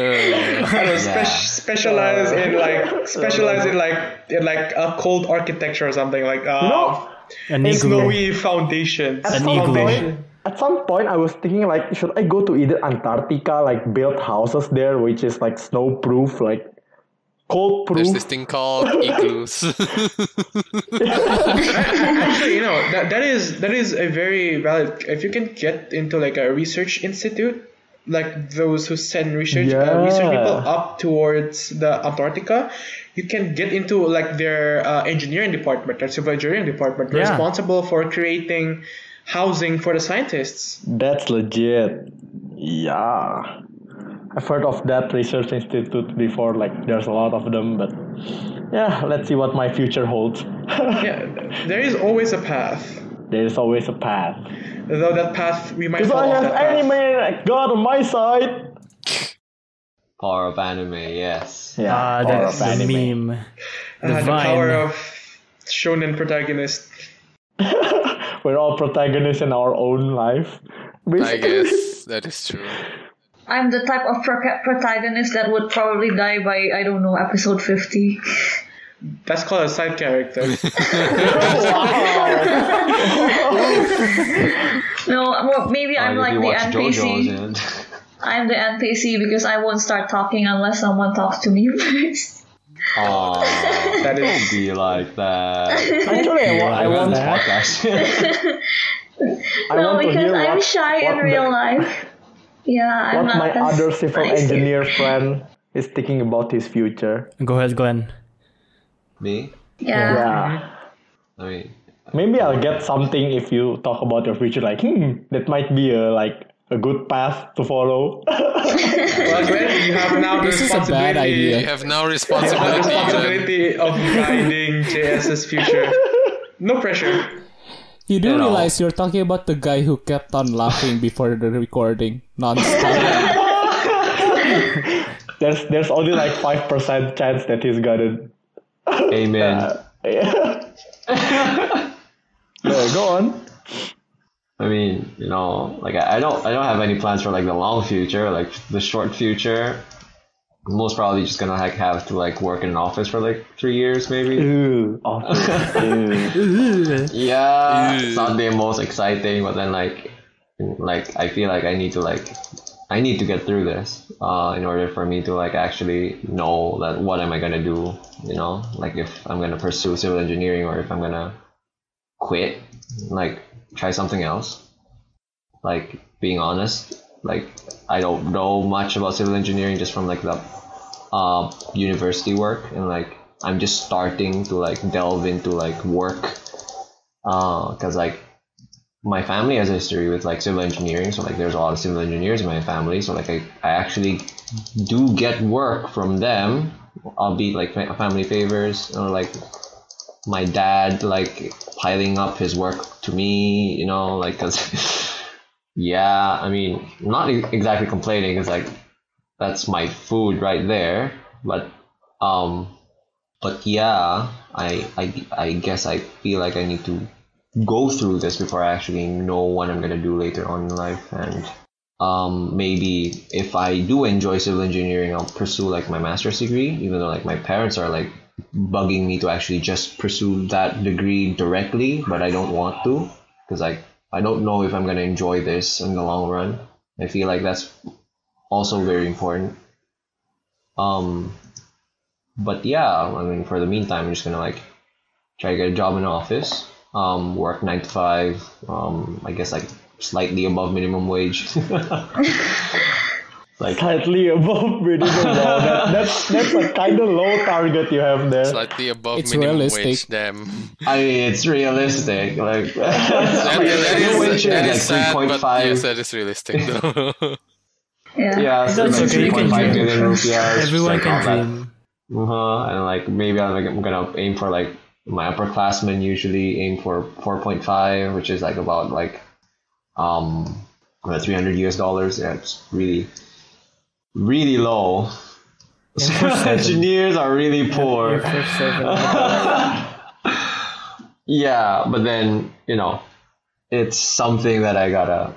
don't know, specialize in like a cold architecture or something like An igloo. snowy foundation. At some point, I was thinking like, should I go to either Antarctica, like build houses there, which is like snow proof, like cold There's proof. this thing called igloos. Actually, that is a very valid. If you can get into like a research institute, like those who send research people up towards the Antarctica, you can get into like their engineering department, their civil engineering department, responsible for creating housing for the scientists. That's legit. Yeah. I've heard of that research institute before, like there's a lot of them, but yeah, let's see what my future holds. Yeah, there is always a path. There is always a path. Though that path, we might Because fall I off have that path. anime God on my side. power of anime, yes. Yeah, That's power of the anime. meme. The power of shonen protagonist. We're all protagonists in our own life. I Basically. guess that is true. I'm the type of protagonist that would probably die by, I don't know, episode 50. That's called a side character. No, well, maybe I'm If like you the watch JoJo's NPC. and I'm the NPC because I won't start talking unless someone talks to me first. Aw, That don't is be like that. Actually, I want Podcast. I No, want to because hear I'm what, shy in what real the- life. Yeah, I'm what not my as other civil nice. engineer friend is thinking about his future. Go ahead, Glenn. Me? Yeah. Yeah. I mean, Maybe I'll get something if you talk about your future. Like, that might be a good path to follow. well, Glenn, you have now the This is a bad responsibility. idea. You have now You have the responsibility. Glenn. responsibility of guiding JS's future. No pressure. You do You know. realize you're talking about the guy who kept on laughing before the recording non-stop. There's only like 5% chance that he's gonna. amen. Yeah, go on. I mean, like I don't have any plans for like the long future, like the short future. I'm most probably just gonna have to like work in an office for like 3 years maybe. Ooh, office. Ooh. Yeah, it's not the most exciting, but then like I feel like I need to get through this in order for me to like actually know that what am I gonna do, like if I'm gonna pursue civil engineering or if I'm gonna quit, like try something else. Like being honest, like I don't know much about civil engineering just from like the university work, and like I'm just starting to like delve into like work because like my family has a history with like civil engineering, so like there's a lot of civil engineers in my family, so like I actually do get work from them, albeit like family favors, or like my dad like piling up his work to me, like cause yeah, I mean, I'm not exactly complaining because like that's my food right there, but yeah, I guess I feel like I need to go through this before I actually know what I'm gonna do later on in life, and maybe if I do enjoy civil engineering, I'll pursue like my master's degree, even though like my parents are like bugging me to actually just pursue that degree directly, but I don't want to because like I don't know if I'm gonna enjoy this in the long run. I feel like that's also very important. But yeah, I mean, for the meantime, I'm just gonna like try to get a job in an office, work 9 to 5, I guess like slightly above minimum wage. Like Slightly above minimum. Wow, that's a kind of low target you have there. Slightly above It's minimum realistic. wage. Damn. I mean, it's realistic. Like That is like sad, but 3.5. yes, that is realistic though. Yeah. Yeah, so That's like okay, you can 3.5 dream. million rupiahs. Everyone like, can all that. dream. And like maybe I'm gonna aim for like my upperclassmen usually aim for 4.5, which is like about like $300. Yeah, it's really really low. Civil engineers are really poor. Yeah, but then it's something that I gotta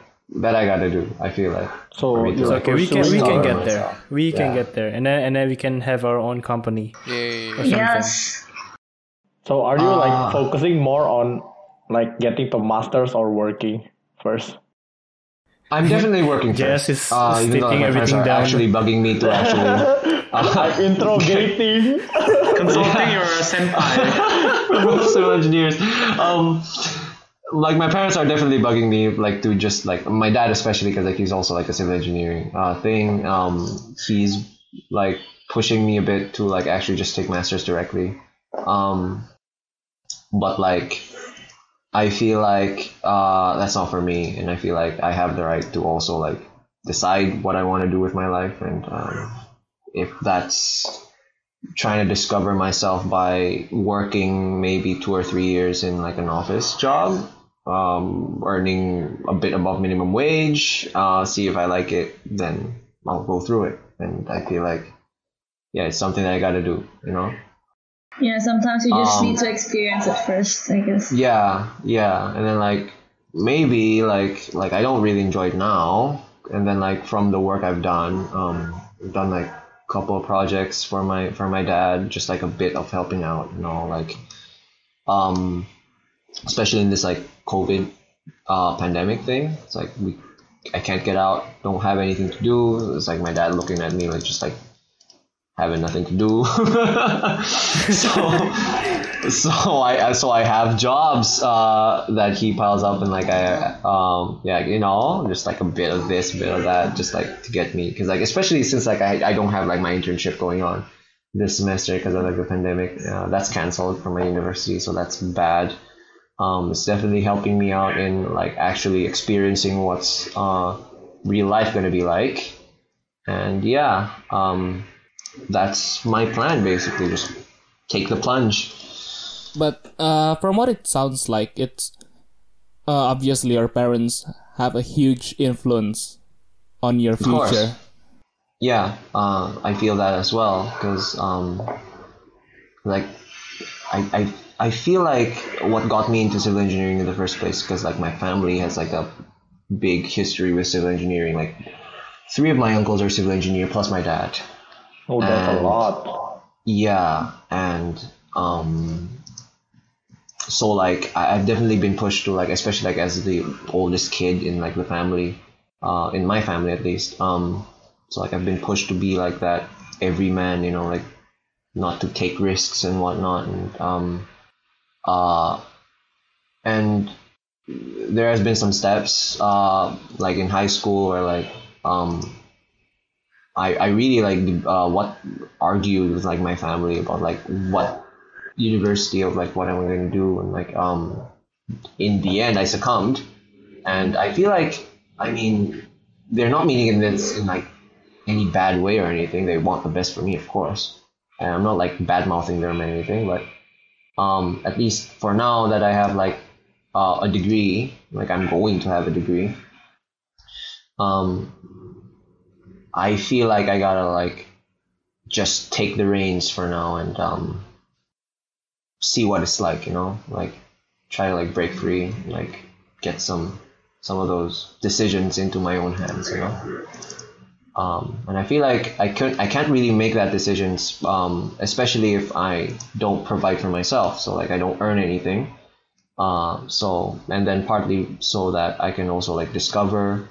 do. I feel like. So For me to, you're like, Okay, we can discover get there. myself. We can Yeah. get there, and then we can have our own company. Yay. Or something. Yes. So are you Ah. like focusing more on like getting the masters or working first? I'm definitely working Jess first. is Even though taking my friends everything are down. actually bugging me to actually. I'm interrogating. Consulting your senpai. Civil engineers. Like my parents are definitely bugging me, like to just like my dad especially, because like he's also like a civil engineering thing. He's like pushing me a bit to like actually just take masters directly. But like I feel like that's not for me, and I feel like I have the right to also like decide what I want to do with my life, and if that's trying to discover myself by working maybe 2 or 3 years in like an office job, earning a bit above minimum wage, see if I like it, then I'll go through it. And I feel like, yeah, it's something that I got to do, Yeah, sometimes you just need to experience it first, I guess. Yeah, and then like maybe like I don't really enjoy it now, and then like from the work I've done, I've done like a couple of projects for my dad, just like a bit of helping out, like especially in this like COVID pandemic thing. It's like I can't get out, don't have anything to do. It's like my dad looking at me like just like having nothing to do. so I have jobs that he piles up, and like just like a bit of this, bit of that, just like to get me, because like especially since like I don't have like my internship going on this semester because of like the pandemic. That's canceled from my university, so that's bad. It's definitely helping me out in like actually experiencing what's real life gonna be like, and yeah, that's my plan basically. Just take the plunge. But from what it sounds like, it's obviously your parents have a huge influence on your Of course. future. Yeah, I feel that as well, because like I feel like what got me into civil engineering in the first place, because like my family has like a big history with civil engineering. Like 3 of my uncles are civil engineer plus my dad. Oh, that's a And- lot. Yeah, and so like I've definitely been pushed to like, especially like as the oldest kid in like the family, in my family at least. So like I've been pushed to be like that everyman, like not to take risks and whatnot, and there has been some steps like in high school where like I really like argued with like my family about like what university of like what I'm going to do, and like in the end I succumbed, and I feel like, I mean, they're not meaning this in like any bad way or anything. They want the best for me, of course, and I'm not like bad mouthing them or anything, but at least for now that I have like a degree, like I'm going to have a degree, I feel like I gotta like just take the reins for now and see what it's like, like try to like break free, like get some of those decisions into my own hands, and I feel like I can't really make that decisions, especially if I don't provide for myself, so like I don't earn anything, so, and then partly so that I can also like discover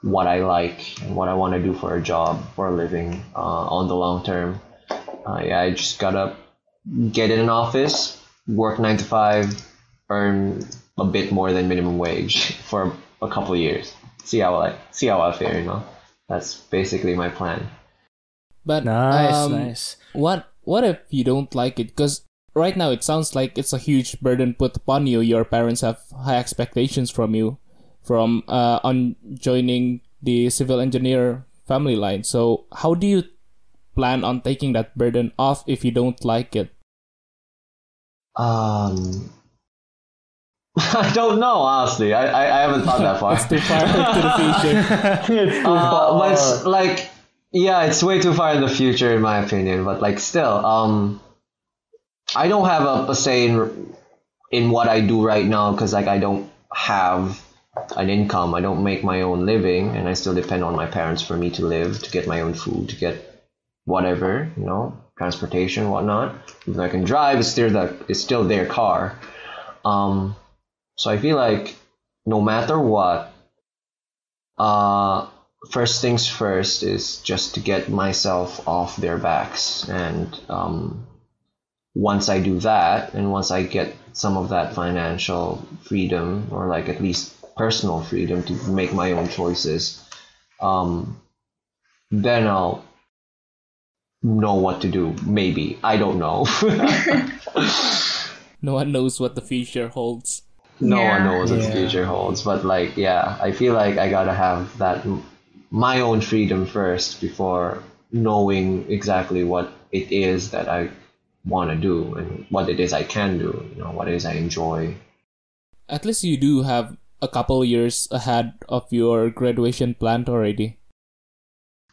what I like and what I want to do for a job, for a living, on the long term. I just gotta get in an office, work 9 to 5, earn a bit more than minimum wage for a couple of years. See how I fare, That's basically my plan. But Nice. What if you don't like it? Because right now it sounds like it's a huge burden put upon you. Your parents have high expectations from you, from on joining the civil engineer family line. So how do you plan on taking that burden off if you don't like it? I don't know, honestly. I haven't thought that far. It's too far into the future. It's too far. But it's like Yeah, it's way too far in the future in my opinion, but like still, I don't have a say in what I do right now because like I don't have an income. I don't make my own living, and I still depend on my parents for me to live, to get my own food, to get whatever, transportation, whatnot. If I can drive, it's still their car. So I feel like no matter what, first things first is just to get myself off their backs, and once I do that, and once I get some of that financial freedom, or like at least personal freedom to make my own choices, then I'll know what to do. Maybe. I don't know. No one knows what the future holds. No Yeah. one knows what the Yeah. future holds, but like, yeah, I feel like I gotta have that my own freedom first before knowing exactly what it is that I want to do and what it is I can do, what it is I enjoy. At least you do have a couple years ahead of your graduation planned already.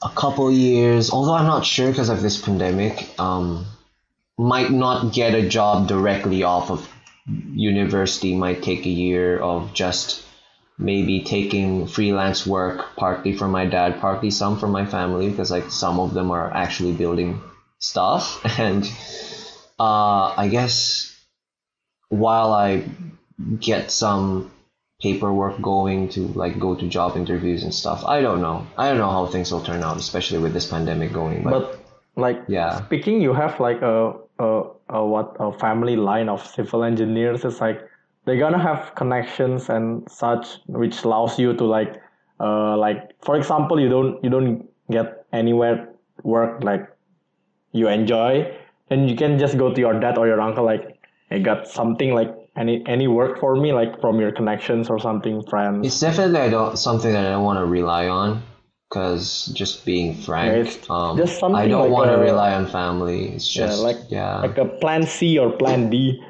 A couple years, although I'm not sure because of this pandemic, might not get a job directly off of university. Might take a year of just maybe taking freelance work, partly from my dad, partly some from my family, because like some of them are actually building stuff. And I guess while I get some paperwork going to like go to job interviews and stuff, I don't know how things will turn out, especially with this pandemic going. But like yeah. speaking, you have like a family line of civil engineers. It's like they're gonna have connections and such, which allows you to like for example, you don't get anywhere work like you enjoy, and you can just go to your dad or your uncle like, I got something like any work for me, like from your connections or something, friends. It's definitely something that I don't want to rely on, because just being frank, It's just something I don't like want to a- rely on family. It's just like a plan C or plan D.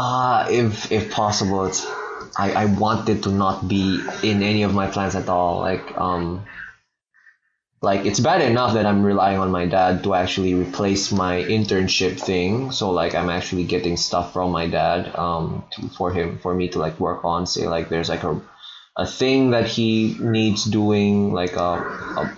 If possible, I want it to not be in any of my plans at all. Like it's bad enough that I'm relying on my dad to actually replace my internship thing. So like I'm actually getting stuff from my dad for me to like work on. Say like there's like a thing that he needs doing, like a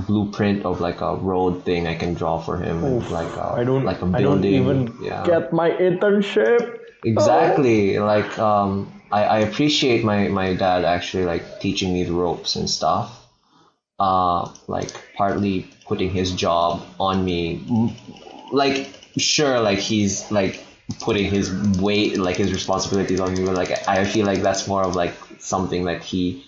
blueprint of like a road thing I can draw for him, and like I don't like a I don't building. even yeah. get my internship. Exactly. Like I appreciate my dad actually like teaching me the ropes and stuff. Like partly putting his job on me. Like sure, like he's like putting his weight, like his responsibilities on me, but like I feel like that's more of like something that he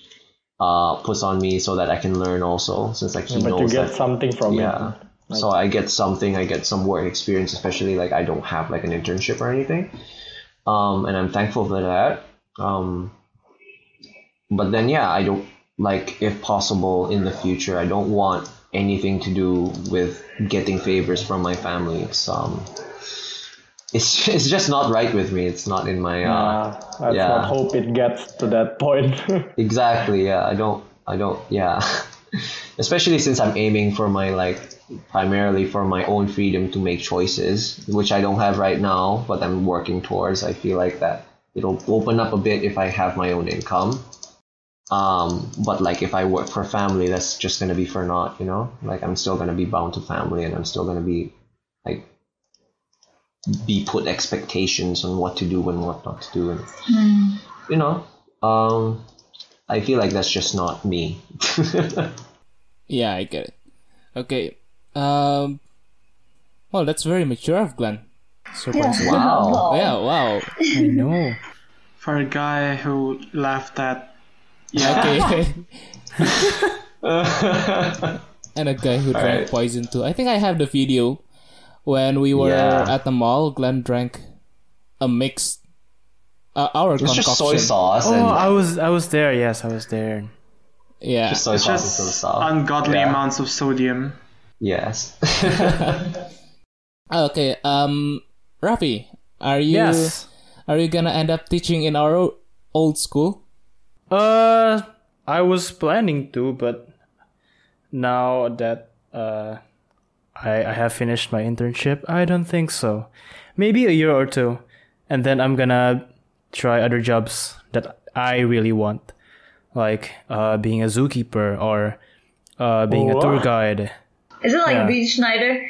puts on me so that I can learn also, since like he But knows you get that. something from Yeah. it. So I get something, I get some work experience, especially like I don't have like an internship or anything. And I'm thankful for that. But then yeah, I don't like, if possible in the future, I don't want anything to do with getting favors from my family. It's just not right with me. It's not in my Let's yeah. not hope it gets to that point. Exactly, yeah. I don't, yeah. Especially since I'm aiming for my, like, primarily for my own freedom to make choices, which I don't have right now, but I'm working towards. I feel like that it'll open up a bit if I have my own income. But, like, if I work for family, that's just gonna be for naught, Like, I'm still gonna be bound to family, and I'm still gonna be, like, be put expectations on what to do and what not to do, and I feel like that's just not me. Yeah, I get it. Okay. Well, that's very mature of Glenn. Surprisingly. Wow. Yeah, wow. I know. For a guy who laughed at Okay. And a guy who drank Alright. poison too. I think I have the video when we were Yeah. at the mall. Glenn drank a mixed our It's concoction. just soy sauce Oh, and I was there. Yes, I was there. Yeah. just soy it's sauce just and sauce. ungodly Yeah. amounts of sodium. Yes. Okay. Rafi, are you Yes. gonna end up teaching in our old school? I was planning to, but now that I have finished my internship, I don't think so. Maybe a year or two, and then I'm gonna try other jobs that I really want, like being a zookeeper or being a tour guide. Is it like Yeah. Dean Schneider?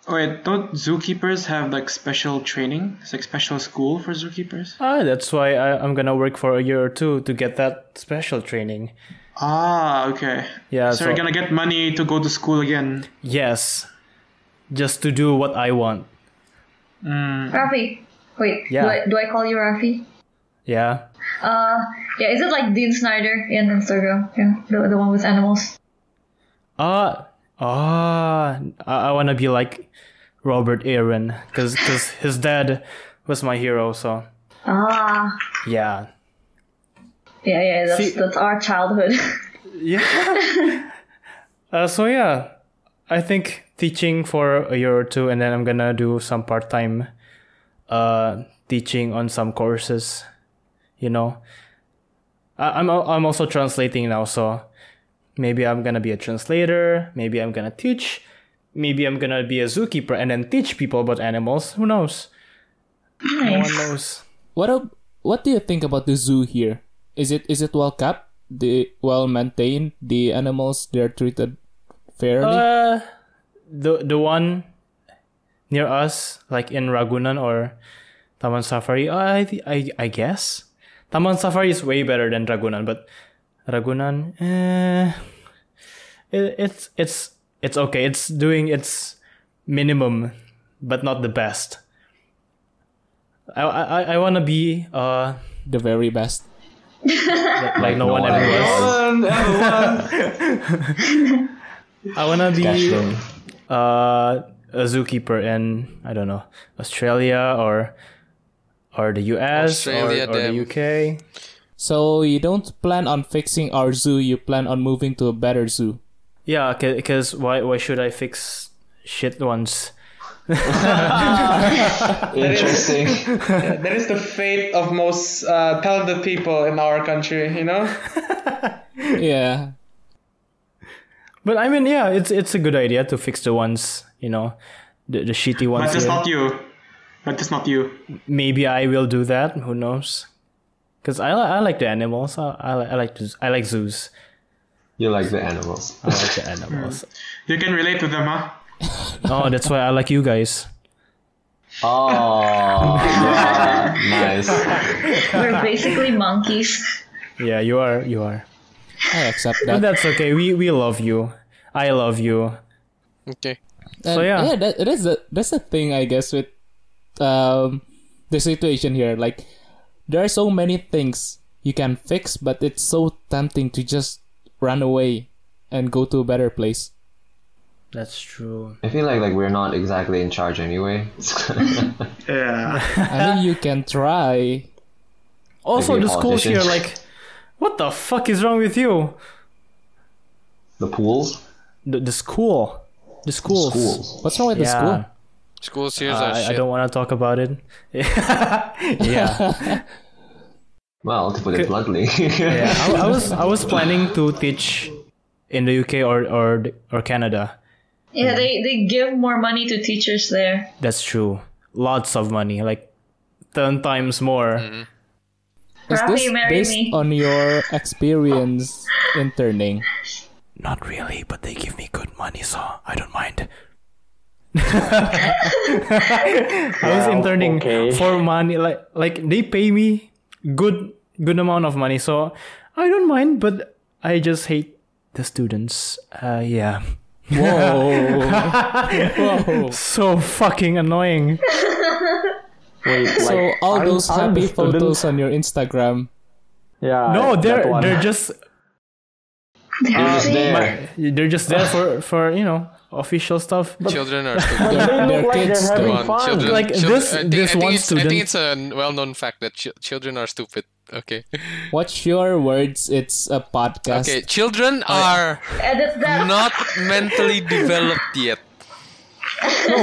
Oh wait, don't zookeepers have like special training? It's like special school for zookeepers? That's why I'm gonna work for a year or two to get that special training. Ah, okay. Yeah, So you're gonna get money to go to school again. yes, just to do what I want. Rafi. Wait, Yeah. do I call you Rafi? Yeah. Yeah, is it like Dean Schneider in Instagram? Yeah, the one with animals. I want to be like Robert Aaron because his dad was my hero. So Ah, yeah, yeah, that's our childhood. yeah. So yeah, I think teaching for a year or two, and then I'm gonna do some part-time teaching on some courses. You know, I'm also translating now, so maybe I'm gonna be a translator. Maybe I'm gonna teach. Maybe I'm gonna be a zookeeper and then teach people about animals. Who knows? No one Nice. knows. What do you think about the zoo here? Is it well kept? Well maintained? The animals, they're treated fairly? The one near us, like in Ragunan or Taman Safari, I guess Taman Safari is way better than Ragunan, but Ragunan, it's okay. It's doing its minimum, but not the best. I wanna be The very best. like no one ever was. I wanna be Cashman. a zookeeper in, I don't know, Australia or the US Australia, or the damn. UK. So you don't plan on fixing our zoo, you plan on moving to a better zoo. Yeah, because why should I fix shit ones? Interesting. That is the fate of most talented people in our country, you know? Yeah. But I mean, yeah, it's a good idea to fix the ones, you know, the shitty ones. But it's here. not you. But it's not you. Maybe I will do that. Who knows? Because I like the animals. I like zoos. You like the animals. I like the animals. You can relate with them, huh? Oh, that's why I like you guys. Oh, yeah, nice. We're basically monkeys. Yeah, you are. I accept But that. that's okay. We love you. I love you. Okay. So, And, yeah. that's the thing, I guess, with the situation here. Like, there are so many things you can fix, but it's so tempting to just run away and go to a better place. That's true. I feel like we're not exactly in charge anyway. Yeah. I mean, you can try. Also, Maybe the a schools here, politician. like, what the fuck is wrong with you? The pools? The school. The schools. Schools. What's wrong with the school? Schools here are I shit. don't want to talk about it. Yeah. Well, to put it bluntly. Yeah. I was planning to teach in the UK or Canada. Yeah, they give more money to teachers there. That's true. Lots of money, like 10 times more. Is Rafi, this marry based me. on your experience interning? Not really, but they give me good money, so I don't mind. I was interning okay. for money, like they pay me good amount of money, so I don't mind. But I just hate the students. Yeah, Whoa. Whoa. so fucking annoying. Wait, So like, all aren't- those aren't the happy photos students- on your Instagram. Yeah. No, that one. they're just They're just there. for official stuff. Children are But stupid. they They're look like kids, they're having Come on, fun. children. Like, children- this- I think, this I think one it's, I student- think it's a well-known fact that children are stupid. Okay. Watch your words. It's a podcast. Okay. Children are Edit that. not mentally developed yet. No,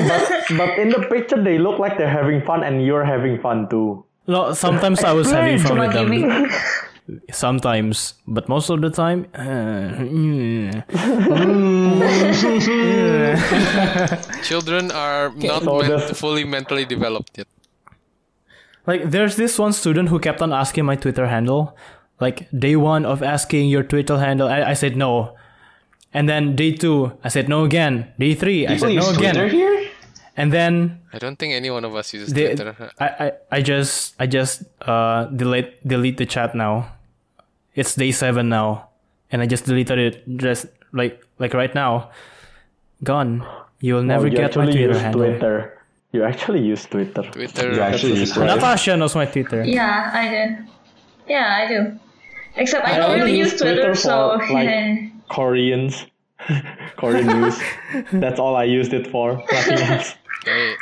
but in the picture they look like they're having fun and you're having fun too. No, sometimes I was having fun Cuma with them. gimmick. sometimes, but most of the time, Children are not fully mentally developed yet. like there's this one student who kept on asking my Twitter handle. Like day 1 of asking your Twitter handle, I said no. And then day 2, I said no again. Day 3, I said no again. Twitter here? And then I don't think any one of us uses Twitter. I just delete the chat now. It's day 7 now, and I just deleted it just like right now. Gone. You will never get my Twitter handle. Twitter. You actually use Twitter. You actually use Twitter. Natasha knows my Twitter. Yeah, I do. Yeah, I do. Except I don't only really use Twitter, so for, like, Koreans. Korean news. That's all I used it for. Nothing else. Hey,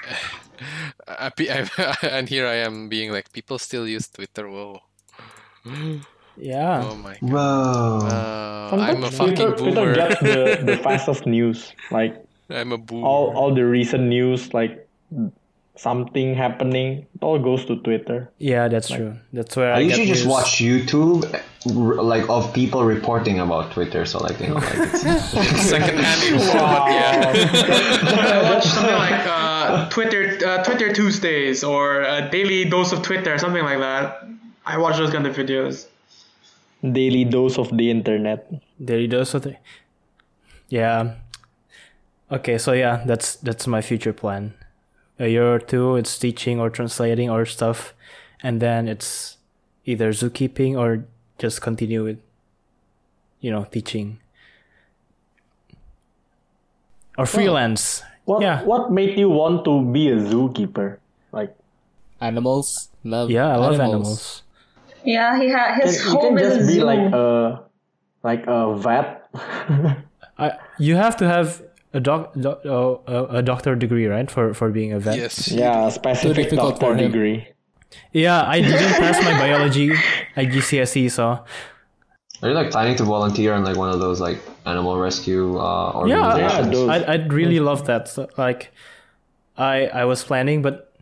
and here I am being like, people still use Twitter. Whoa. Yeah. Oh my god. Whoa. I'm a fucking Twitter boomer. gets the fastest news. Like I'm a boomer. all the recent news, like something happening, it all goes to Twitter. Yeah, that's true. That's where I I usually get just news. watch YouTube, like of people reporting about Twitter. So like, you know, like it's, Secondhand info, but yeah. I watch something like Twitter Tuesdays or a daily dose of Twitter, something like that. I watch those kind of videos. Daily dose of the internet. Daily dose of the... Yeah. Okay, so yeah, that's my future plan. A year or 2, it's teaching or translating or stuff, and then it's either zookeeping or just continue with, teaching. Or freelance. What made you want to be a zookeeper? Like, Animals. Love Yeah, I love animals. yeah, he had his you home can is a just be zoo. like a vet. You have to have a doctor degree, right, for being a vet? Yes. Yeah, a specific difficult doctor for him. degree. Yeah, I didn't pass my biology at GCSE, so are you like planning to volunteer in like one of those like animal rescue organizations? those. I'd really love that. So, like, I was planning, but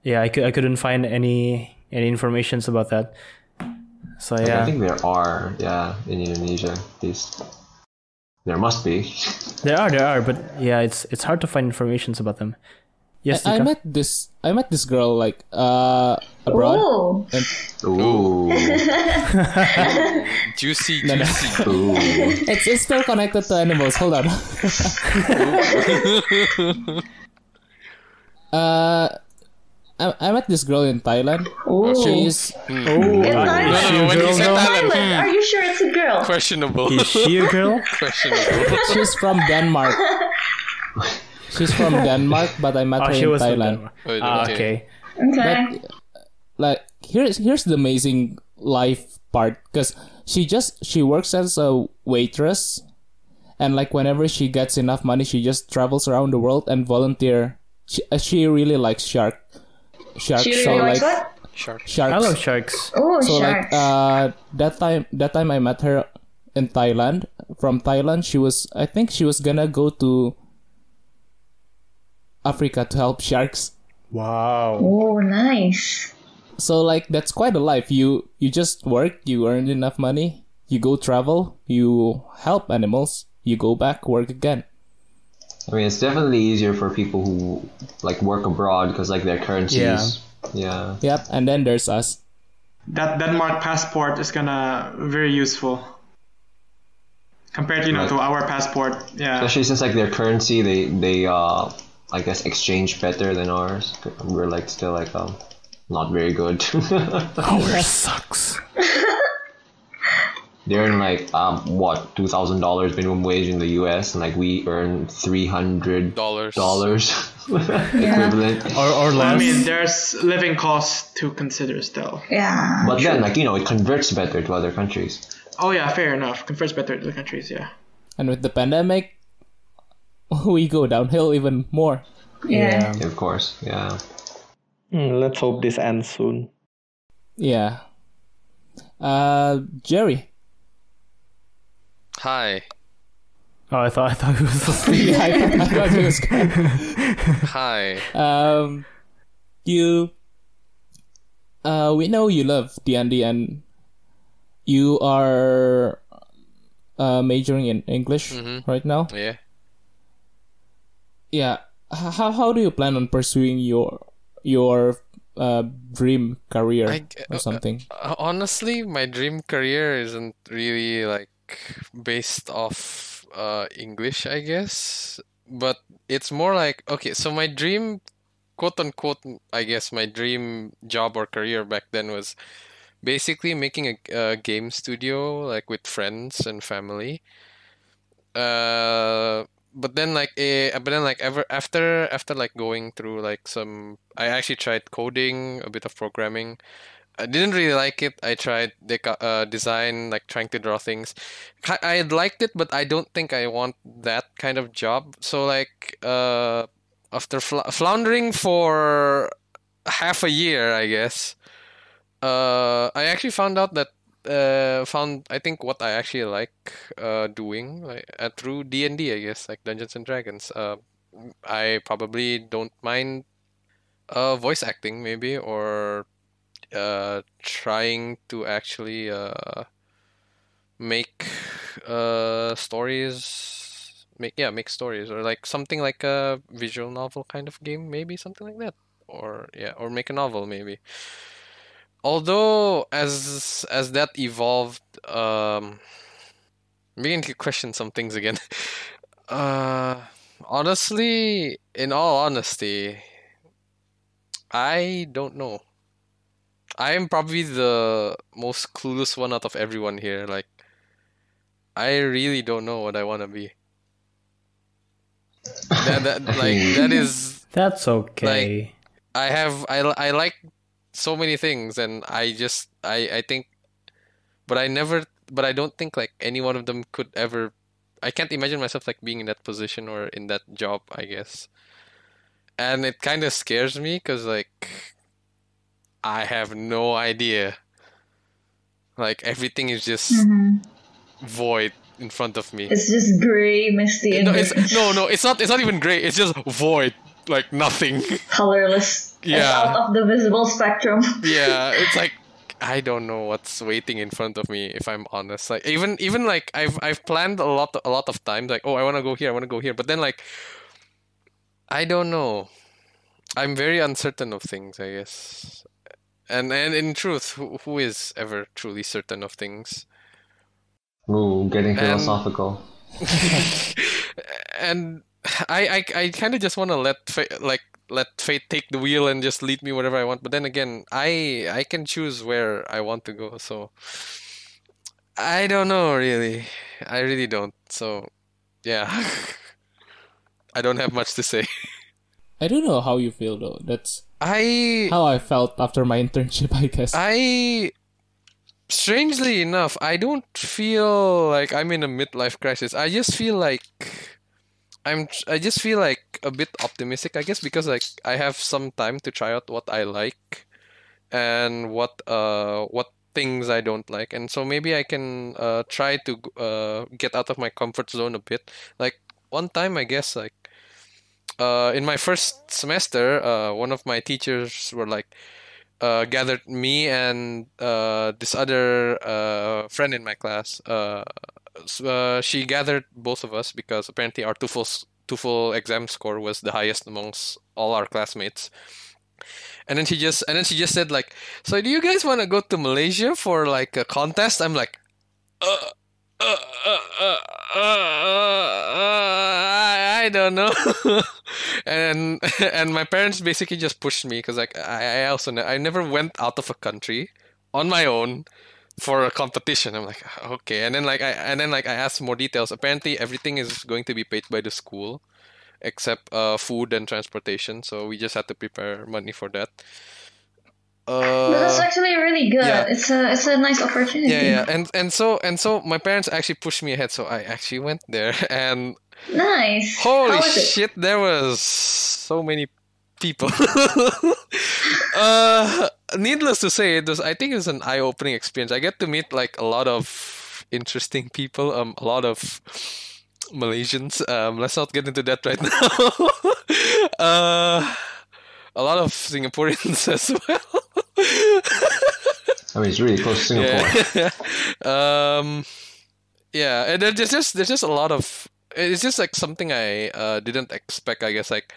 yeah, I couldn't find any informations about that. So Like, yeah, I think there are, in Indonesia at least. There must be. there are, but yeah, it's hard to find informations about them. Yes, I Tika? met this girl like abroad. Oh, Ooh. Juicy. Ooh. It's still connected to animals. Hold on. I met this girl in Thailand. oh. She's In No, Thailand. when you said Thailand, Thailand. Are you sure it's a girl? questionable. Is she a girl? Questionable. she's from Denmark. She's from Denmark, but I met her She in was from Thailand. Denmark. Wait, Okay. Okay. Like here's the amazing life part, because she works as a waitress, and like whenever she gets enough money, she just travels around the world and volunteer. She really likes sharks. She really likes what? Sharks. I love sharks. Oh, So sharks. like that time I met her in Thailand. From Thailand, I think she was gonna go to Africa to help sharks. Wow. Oh, nice. So like that's quite a life. You just work, you earn enough money, you go travel, you help animals, you go back, work again. I mean, it's definitely easier for people who like work abroad because like their currencies. Yeah. Yep, and then there's us. That Denmark passport is gonna very useful compared to our passport. Yeah. Especially since like their currency, they I guess exchange better than ours. We're like still like not very good. Ours sucks. They earn like $2,000 minimum wage in the U.S. and like we earn $300 equivalent. Or less. I mean, there's living costs to consider still. Yeah. But then like it converts better to other countries. Oh yeah, fair enough. Converts better to the countries. Yeah. And with the pandemic, we go downhill even more. Yeah. Of course, yeah. Let's hope this ends soon. Yeah. Jerry. Hi. Oh, I thought it was asleep. Yeah, I thought he was gone. Hi. You. We know you love D&D, and you are majoring in English right now. Yeah. Yeah. How do you plan on pursuing your dream career or something? Honestly, my dream career isn't really like based off English, I guess. But it's more like, okay, so my dream, quote unquote, I guess my dream job or career back then was basically making a game studio like with friends and family. But then after like going through like I actually tried coding, a bit of programming. I didn't really like it. I tried design, like trying to draw things. I liked it, but I don't think I want that kind of job. So like after floundering for half a year, I guess, I actually found out that I think what I actually like doing like through D&D, I guess, like Dungeons and Dragons. I probably don't mind voice acting maybe, or trying to actually make stories, make stories, or like something like a visual novel kind of game, maybe something like that, or make a novel maybe. Although as that evolved, beginning to question some things again. Honestly, in all honesty, I don't know. I am probably the most clueless one out of everyone here. Like, I really don't know what I want to be. That is. That's okay. I like so many things, and I think, but I don't think like any one of them could ever. I can't imagine myself like being in that position or in that job, I guess. And it kind of scares me because like I have no idea. Like everything is just void in front of me. It's just gray, misty, and No, it's not even gray. It's just void, like nothing. colorless. Yeah. It's out of the visible spectrum. Yeah, it's like I don't know what's waiting in front of me, if I'm honest. Like even like I've planned a lot of times, like, oh, I want to go here, but then like I don't know. I'm very uncertain of things, I guess. And in truth, who is ever truly certain of things? Ooh, getting philosophical. And I kind of just want to let fate take the wheel and just lead me wherever I want. But then again, I can choose where I want to go. So I don't know, really. I really don't. So yeah, I don't have much to say. I don't know how you feel though. That's I how I felt after my internship, I guess. Strangely enough, I don't feel like I'm in a midlife crisis. I just feel like a bit optimistic, I guess, because like I have some time to try out what I like and what things I don't like, and so maybe I can try to get out of my comfort zone a bit. Like one time, I guess, like in my first semester, one of my teachers were like gathered me and this other friend in my class. She gathered both of us because apparently our TOEFL exam score was the highest amongst all our classmates. And then she just said like, so do you guys want to go to Malaysia for like a contest? I'm like, I don't know. and my parents basically just pushed me because like I never went out of a country on my own for a competition. I'm like, okay. And then I asked more details. Apparently everything is going to be paid by the school except food and transportation, so we just had to prepare money for that. But that's actually really good. Yeah. It's a nice opportunity. Yeah. And so my parents actually pushed me ahead, so I actually went there, and Nice. holy How was it? shit, there was so many people. Needless to say, I think it was an eye-opening experience. I get to meet like a lot of interesting people, a lot of Malaysians. Let's not get into that right now. A lot of Singaporeans as well. I mean, it's really close to Singapore. Yeah. Yeah, and then there's just a lot of, it's just like something I didn't expect, I guess. Like,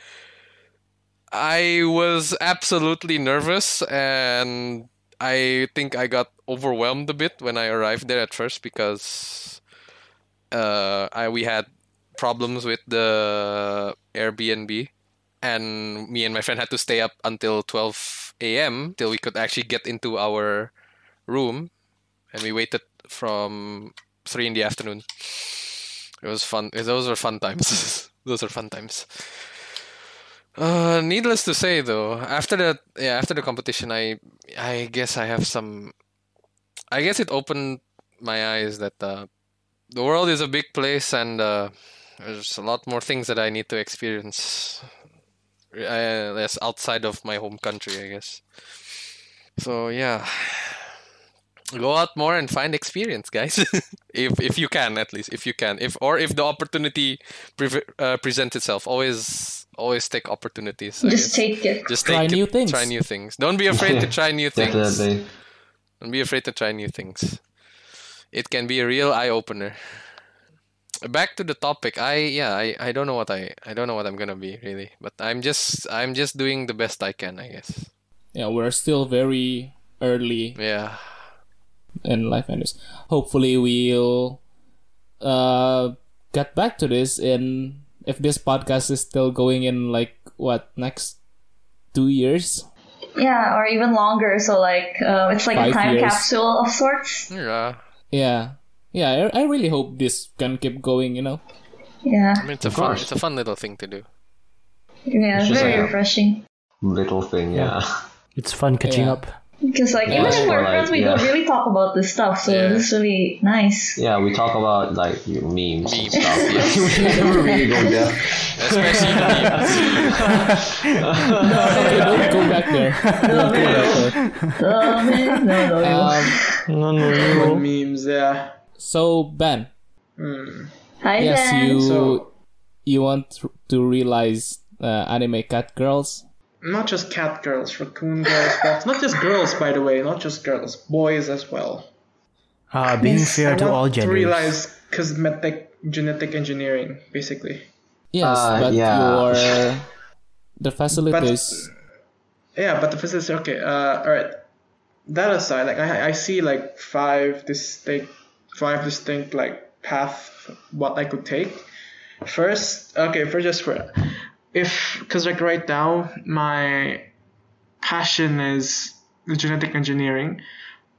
I was absolutely nervous, and I think I got overwhelmed a bit when I arrived there at first, because we had problems with the Airbnb, and me and my friend had to stay up until 12 a.m. till we could actually get into our room, and we waited from 3 in the afternoon. It was fun. Those were fun times. Those are fun times. Needless to say, though, after the competition, I guess I have some. I guess it opened my eyes that the world is a big place, and there's a lot more things that I need to experience. That's outside of my home country, I guess. So yeah, go out more and find experience, guys. if you can, at least if you can, if the opportunity presents itself, always take opportunities. Just take it. Just Try take new it. things. Try new things. Don't be afraid to try new things. Definitely. Don't be afraid to try new things. It can be a real eye opener. Back to the topic. I don't know what I'm gonna be really, but I'm just doing the best I can, I guess. Yeah, we're still very early Yeah. in life, and hopefully we'll get back to this in, if this podcast is still going in, like, what, next 2 years? Yeah, or even longer. So like, it's like 5 a time years. capsule of sorts. Yeah. Yeah, I really hope this can keep going, you know. Yeah, I mean, it's a fun little thing to do. yeah, It's it's just very like- refreshing. Little thing, yeah. It's fun catching Yeah. up. Because like even Yeah, if we're or, like, friends, we don't yeah. really talk about this stuff. So Yeah. this is really nice. Yeah, we talk about like memes and Memes, stuff. yes. We never really go there. Especially the memes. Okay, don't go back there. Don't go back there. No. Common memes, yeah. So Ben, Hi, yes, Ben. you want to realize anime cat girls? Not just cat girls, raccoon girls, fox. Not just girls, by the way. Not just girls, boys as well. Being fair I to want all to genders. realize cosmetic genetic engineering, basically. Yes, but yeah. the facilities. Yeah, but the facility. Okay. All right. That aside, like I see like five distinct like path what I could take. First, because like right now my passion is genetic engineering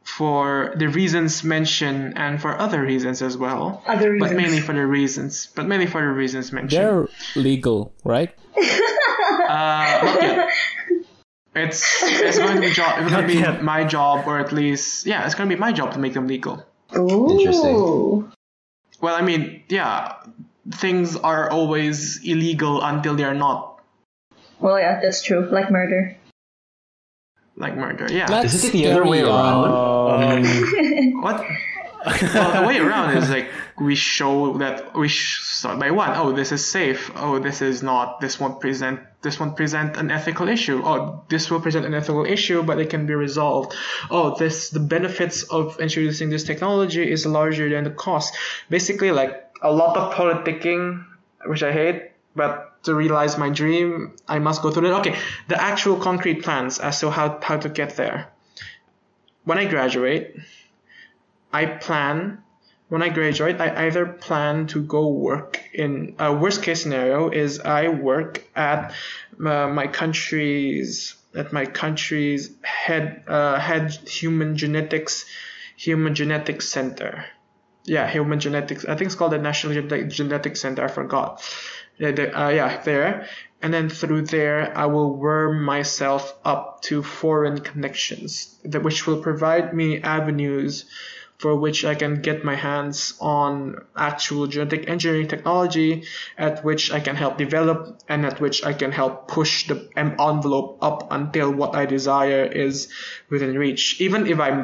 for the reasons mentioned and for other reasons as well. Other But reasons. mainly for the reasons mentioned. They're legal, right? Not yet. It's going to be my job, or at least it's going to be my job to make them legal. Ooh. Interesting. Well, I mean, yeah, things are always illegal until they are not, Well, yeah, that's true. Like murder. like murder. Yeah. Let's Is it the other way carry on. around? What? Well, the way around is like we show that we start by one. Oh, this is safe. Oh, this is not. This won't present an ethical issue. Oh, this will present an ethical issue, but it can be resolved. Oh, the benefits of introducing this technology is larger than the cost. Basically, like a lot of politicking, which I hate, but to realize my dream, I must go through that. Okay, the actual concrete plans as to how to get there. When I graduate, I either plan to go work in worst case scenario is I work at my country's head human genetics center. Yeah, human genetics. I think it's called the National Genetics Center. I forgot. There. And then through there, I will worm myself up to foreign connections, which will provide me avenues for which I can get my hands on actual genetic engineering technology, at which I can help develop and at which I can help push the envelope up until what I desire is within reach. Even if I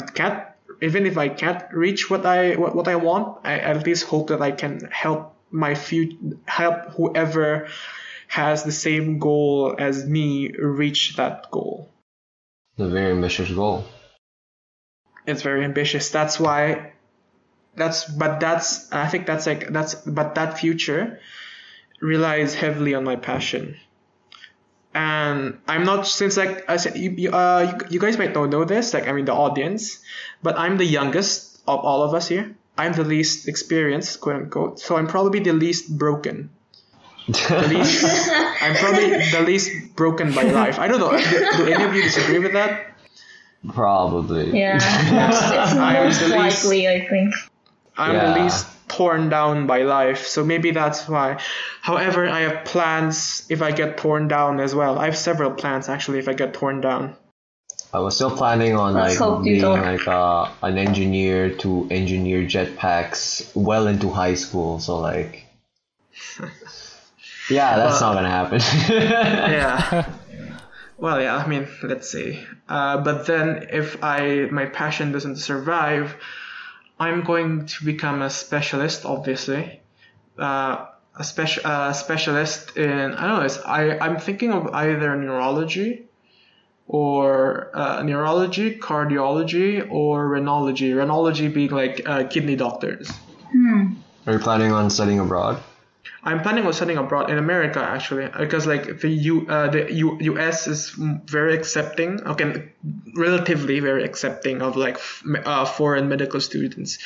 can't reach what I want, I at least hope that I can help help whoever has the same goal as me reach that goal. A very ambitious goal. It's very ambitious. That's why. I think but that future relies heavily on my passion. And I'm not, since like I said, you guys might not know this, like I mean the audience, but I'm the youngest of all of us here. I'm the least experienced, quote unquote. So I'm probably the least broken. I'm probably the least broken by life. I don't know. Do any of you disagree with that? Probably. Yeah, it's most likely, I think. I'm the least torn down by life, so maybe that's why. However, I have plans if I get torn down as well. I have several plans actually if I get torn down. I was still planning on being an engineer to engineer jetpacks well into high school. So like, yeah, that's not gonna happen. Yeah. Well, yeah. I mean, let's see. But then if my passion doesn't survive, I'm going to become a specialist, obviously. A specialist in, I don't know, I'm thinking of either neurology or cardiology, or rhenology. Rhenology being like kidney doctors. Are you planning on studying abroad? I'm planning on studying abroad in America, actually, because like the US is very accepting, okay, relatively very accepting of like foreign medical students,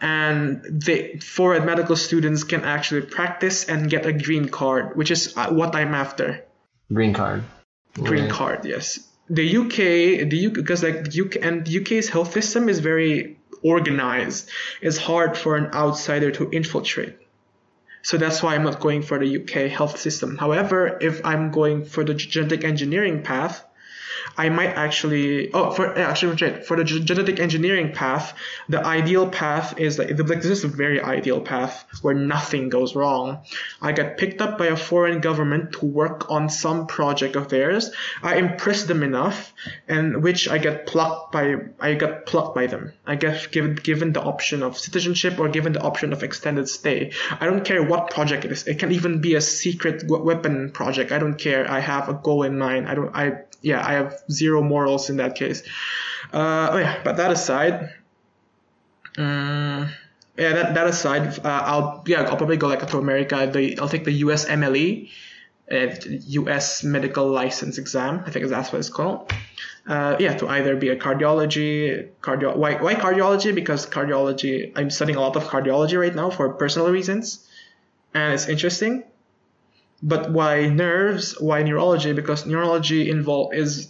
and foreign medical students can actually practice and get a green card, which is what I'm after. Green card. Green card, yes. The UK, because like the UK and the UK's health system is very organized. It's hard for an outsider to infiltrate. So that's why I'm not going for the UK health system. However, if I'm going for the genetic engineering path, I might actually for the genetic engineering path, the ideal path is like this is a very ideal path where nothing goes wrong. I get picked up by a foreign government to work on some project of theirs. I impress them enough, and which I get plucked by them. I get given the option of citizenship or given the option of extended stay. I don't care what project it is. It can even be a secret weapon project. I don't care. I have a goal in mind. I have zero morals in that case. But that aside, that aside, I'll probably go like to America. I'll take the US MLE, US medical license exam. I think that's what it's called. To either be a cardiology. Why cardiology? Because cardiology, I'm studying a lot of cardiology right now for personal reasons, and it's interesting. But why nerves? Why neurology? Because neurology is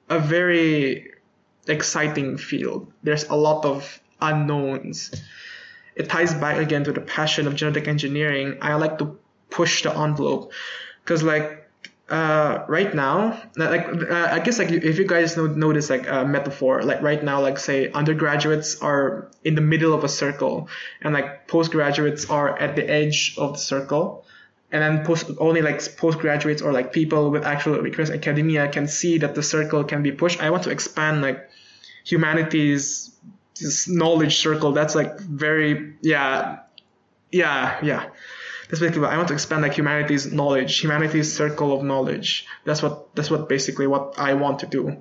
a very exciting field. There's a lot of unknowns. It ties back again to the passion of genetic engineering. I like to push the envelope because right now, I guess like if you guys notice like a metaphor, like right now, like say undergraduates are in the middle of a circle and like postgraduates are at the edge of the circle. And then postgraduates or like people with actual experience in academia can see that the circle can be pushed. I want to expand like humanities, this knowledge circle. That's like very That's basically what I want to expand, like humanities circle of knowledge. That's basically what I want to do.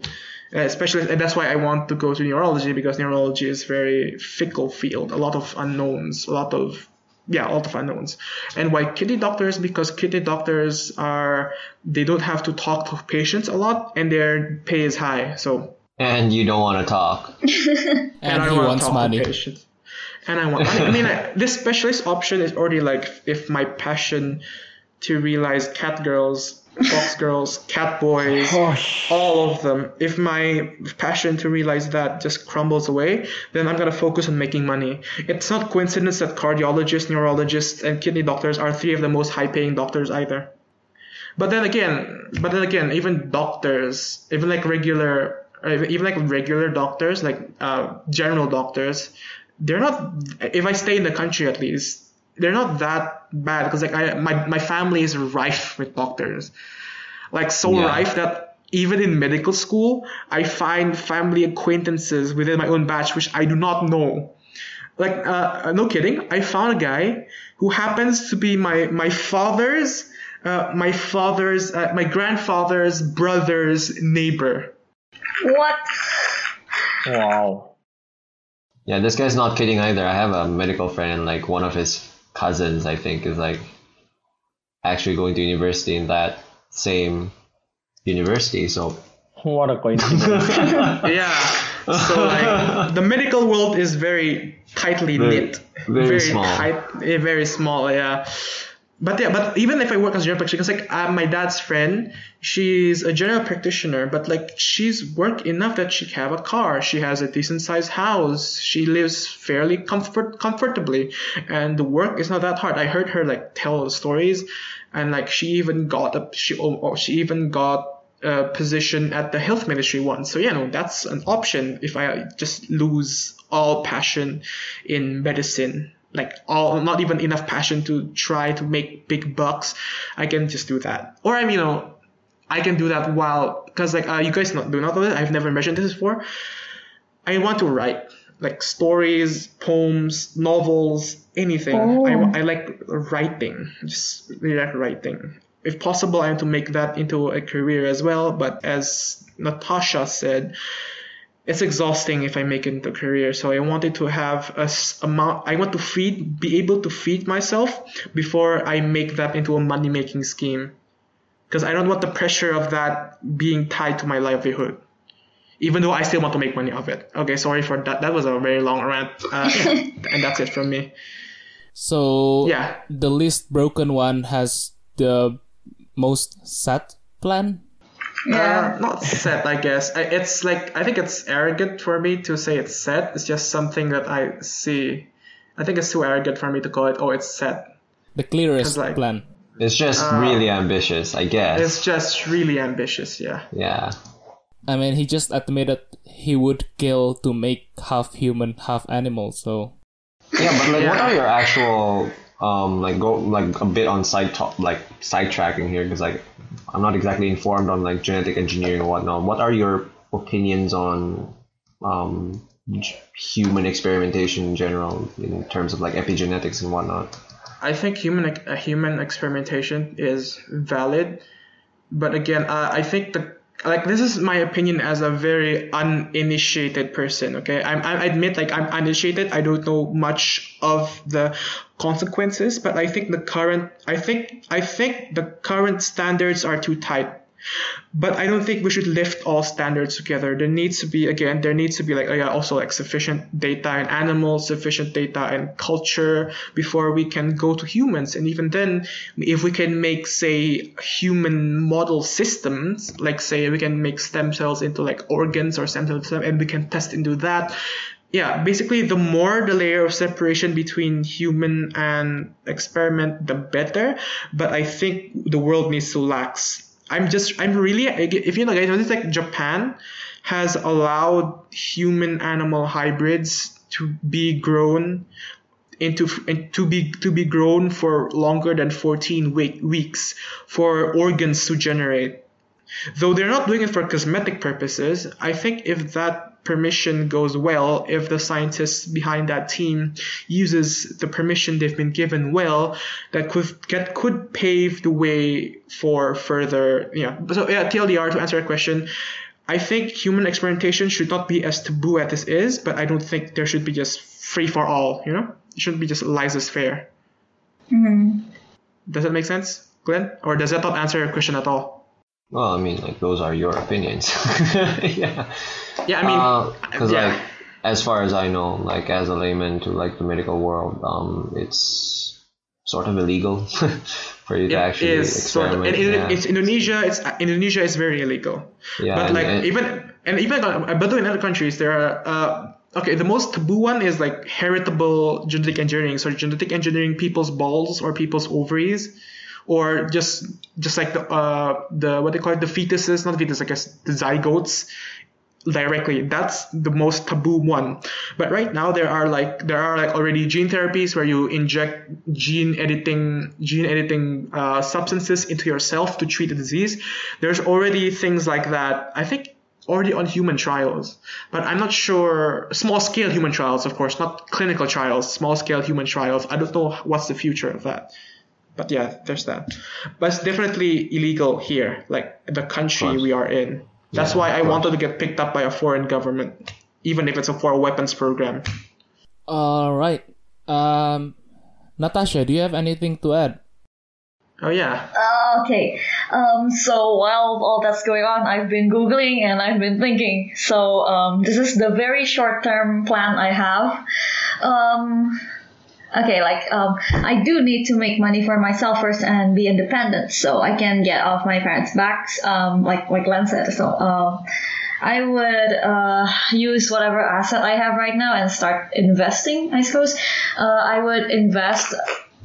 Especially, and that's why I want to go to neurology, because neurology is very fickle field. A lot of unknowns. A lot of unknowns. And why kidney doctors? Because kidney doctors they don't have to talk to patients a lot, and their pay is high. So. And you don't want to talk. And he wants money. And I want money. I mean, this specialist option is already like, if my passion to realize cat girls, fox girls, cat boys, all of them. If my passion to realize that just crumbles away, then I'm going to focus on making money. It's not coincidence that cardiologists, neurologists, and kidney doctors are three of the most high-paying doctors either. But then again, even doctors, even regular doctors, like general doctors, they're not, if I stay in the country at least, they're not that bad, because my family is rife with doctors, rife that even in medical school I find family acquaintances within my own batch which I do not know. No kidding, I found a guy who happens to be my grandfather's brother's neighbor. What? Wow. Yeah, this guy's not kidding either. I have a medical friend, like one of his cousins, I think, is like actually going to university in that same university. So What a coincidence. Yeah. So like the medical world is very tightly knit. very small. Very small, yeah. But even if I work as a general practitioner, because like my dad's friend, she's a general practitioner, but like she's worked enough that she can have a car, she has a decent sized house, she lives fairly comfortably, and the work is not that hard. I heard her like tell stories, and like she even got a position at the health ministry once. So that's an option if I just lose all passion in medicine. Like not even enough passion to try to make big bucks, I can just do that. Or I can do that because like you guys do not know this. I've never mentioned this before. I want to write like stories, poems, novels, anything. I like writing. Just really like writing. If possible, I want to make that into a career as well. But as Natasha said, it's exhausting if I make it into a career. So I wanted to have I want to be able to feed myself before I make that into a money-making scheme. Because I don't want the pressure of that being tied to my livelihood. Even though I still want to make money of it. Okay, sorry for that. That was a very long rant. And that's it from me. So the least broken one has the most set plan? Yeah. Not set, I guess. It's like, I think it's arrogant for me to say it's set. It's just something that I see. I think it's too arrogant for me to call it, it's set. The clearest plan. It's just really ambitious, I guess. It's just really ambitious, yeah. Yeah. I mean, he just admitted he would kill to make half human, half animal, so... Yeah, but like, what are your actual... go a bit on sidetracking here, because like I'm not exactly informed on like genetic engineering and whatnot. What are your opinions on human experimentation in general, in terms of like epigenetics and whatnot? I think human experimentation is valid, but again, I think this is my opinion as a very uninitiated person. Okay, I admit like I'm uninitiated. I don't know much of the consequences, but I think the current standards are too tight. But I don't think we should lift all standards together. There needs to be also like sufficient data in animals, sufficient data in culture before we can go to humans. And even then, if we can make, say, human model systems, like say we can make stem cells into like organs or stem cells, and we can test into that. Yeah, basically the more the layer of separation between human and experiment, the better. But I think the world needs to lax. I'm really, if you know guys, it's like Japan has allowed human animal hybrids to be grown to be grown for longer than 14 weeks for organs to generate. Though they're not doing it for cosmetic purposes, I think if that permission goes well, if the scientists behind that team uses the permission they've been given well, that could pave the way for further. So TLDR, to answer your question, I think human experimentation should not be as taboo as this is, but I don't think there should be just free for all. It shouldn't be just laissez-faire. Mm-hmm. Does that make sense, Glenn? Or does that not answer your question at all? Well, I mean, like, those are your opinions. Yeah. Yeah, I mean... Because, like, as far as I know, like, as a layman to, like, the medical world, it's sort of illegal for you to actually experiment. It's Indonesia is very illegal. Yeah, but, but in other countries, there are... the most taboo one is, like, heritable genetic engineering. So genetic engineering people's balls or people's ovaries. Or just like the what they call it, the fetuses, not the fetuses, I guess the zygotes directly. That's the most taboo one. But right now there are already gene therapies where you inject gene editing substances into yourself to treat the disease. There's already things like that, I think, already on human trials. But I'm not sure, small scale human trials, of course, not clinical trials, small scale human trials. I don't know what's the future of that. But yeah, there's that. But it's definitely illegal here, like the country we are in. That's why I wanted to get picked up by a foreign government, even if it's for a weapons program. All right. Natasha, do you have anything to add? Oh yeah. Okay. So while all that's going on, I've been Googling and I've been thinking. So this is the very short-term plan I have. Okay, I do need to make money for myself first and be independent so I can get off my parents' backs, like Glenn said. So I would use whatever asset I have right now and start investing, I suppose. I would invest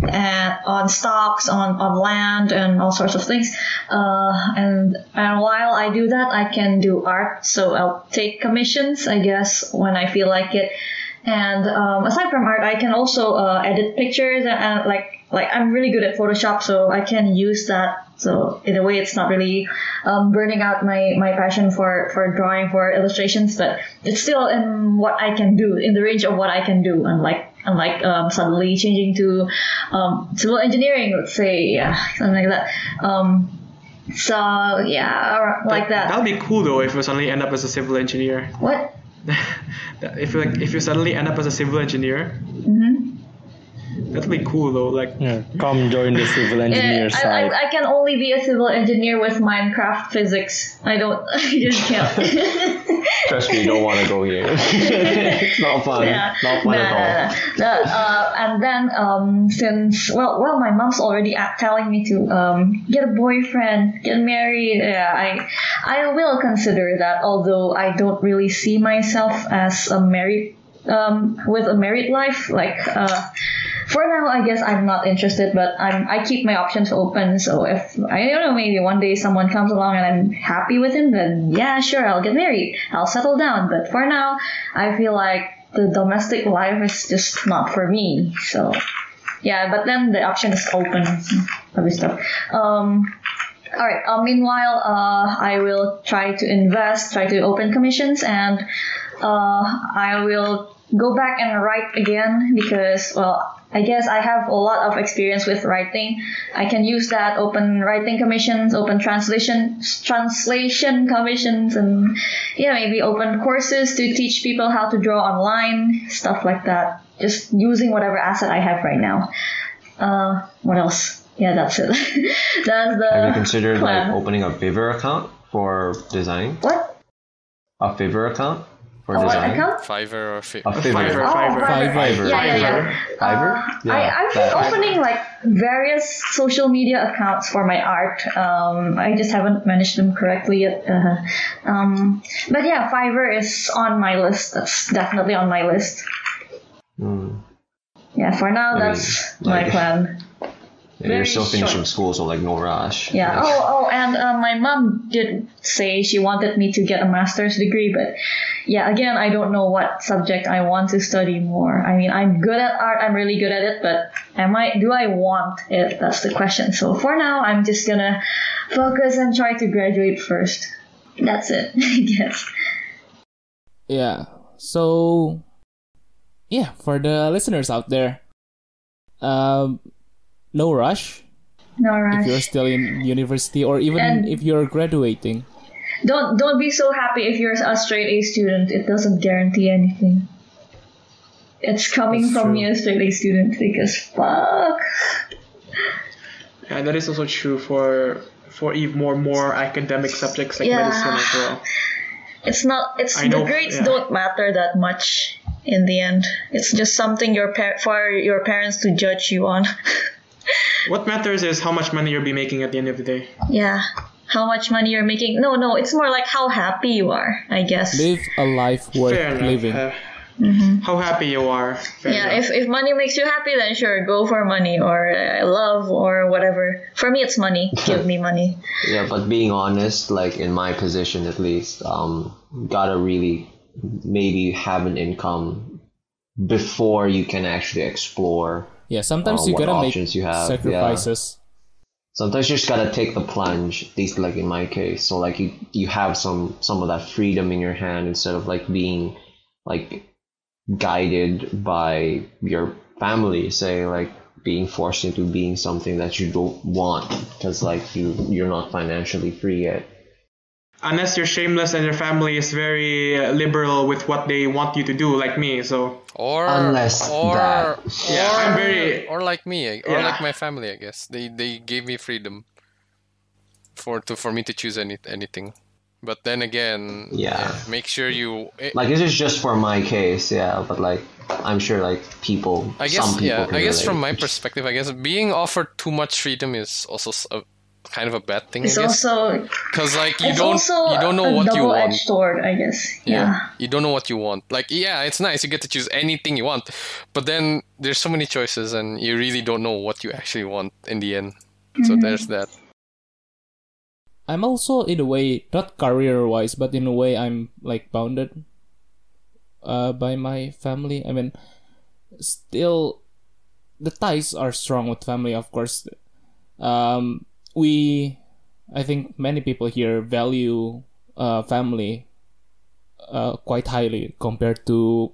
on stocks, on land, and all sorts of things. And while I do that, I can do art. So I'll take commissions, I guess, when I feel like it. And aside from art, I can also edit pictures and like I'm really good at Photoshop, so I can use that. So in a way, it's not really burning out my passion for drawing, for illustrations, but it's still in what I can do, in the range of what I can do. Unlike suddenly changing to civil engineering, let's say, yeah, something like that. So yeah, like that. That'll be cool though if you suddenly end up as a civil engineer. What? if you suddenly end up as a civil engineer. Mm-hmm. That'll be cool though. Come join the civil engineer side. I can only be a civil engineer with Minecraft physics. I just can't. Trust me, you don't want to go here. It's not fun. Yeah. Not fun at all. And then since my mom's already telling me to get a boyfriend, get married. Yeah, I will consider that. Although I don't really see myself as a married with a married life. For now, I guess I'm not interested, but I keep my options open. So if I don't know, maybe one day someone comes along and I'm happy with him, then yeah, sure, I'll get married, I'll settle down. But for now, I feel like the domestic life is just not for me. So yeah, but then the option is open, other stuff. All right. Meanwhile, I will try to invest, try to open commissions, and I will go back and write again because, I guess I have a lot of experience with writing. I can use that, open writing commissions, open translation commissions, and yeah, maybe open courses to teach people how to draw online, stuff like that. Just using whatever asset I have right now. What else? Yeah, that's it. That's the Have you considered plan. opening a Fiverr account for design? What? A Fiverr account for What design? account? Fiverr or A Fiverr. Fiverr. Fiverr. Yeah. Fiverr? Yeah, I've been that. opening various social media accounts for my art. I just haven't managed them correctly yet. But yeah, Fiverr is on my list. That's definitely on my list. Yeah, for now, that's my plan. Yeah, you're Very still finishing short. school, so no rush. Yeah. Like, And my mom did say she wanted me to get a master's degree, but yeah, again, I don't know what subject I want to study more. I mean, I'm good at art. I'm really good at it, but do I want it? That's the question. So for now, I'm just gonna focus and try to graduate first. That's it, I guess. Yeah. So, yeah, for the listeners out there, no rush No rush. if you're still in university or even And- if you're graduating. Don't be so happy if you're a straight A student. It doesn't guarantee anything. It's coming That's from true. me, a straight A student, because fuck. Yeah, that is also true for even more academic subjects like Yeah. medicine as well. It's not. It's I know, the grades yeah. don't matter that much in the end. It's just something for your parents to judge you on. What matters is how much money you'll be making at the end of the day. Yeah, how much money you're making. No, it's more like how happy you are, I guess. Live a life worth Fair enough. living. How happy you are. Fair Yeah, enough. if money makes you happy, then sure, go for money or love or whatever. For me, it's money. Give me money. yeah, but being honest, in my position at least, gotta really maybe have an income before you can actually explore. Yeah, sometimes you what gotta make options you have, sacrifices. Sometimes you just gotta take the plunge, at least in my case. So you have some of that freedom in your hand instead of being guided by your family, say being forced into being something that you don't want because you're not financially free yet. unless you're shameless and your family is very liberal with what they want you to do, like me. So Or Unless that. yeah, I'm very or like me, or Yeah. like my family, I guess. They gave me freedom for me to choose anything. But then again, Yeah. make sure you. Like this is just for my case, yeah. But like, I'm sure like people, I guess some people can I guess from relate. my perspective, I guess being offered too much freedom is also kind of a bad thing. It's I guess also because like you it's don't also know a what you want. double-edged sword, I guess. Yeah. You don't know what you want. Like, yeah, it's nice. You get to choose anything you want. But then there's so many choices and you really don't know what you actually want in the end. So there's that. I'm also in a way not career wise, but in a way I'm like bounded by my family. I mean, still the ties are strong with family, of course. I think many people here value family quite highly compared to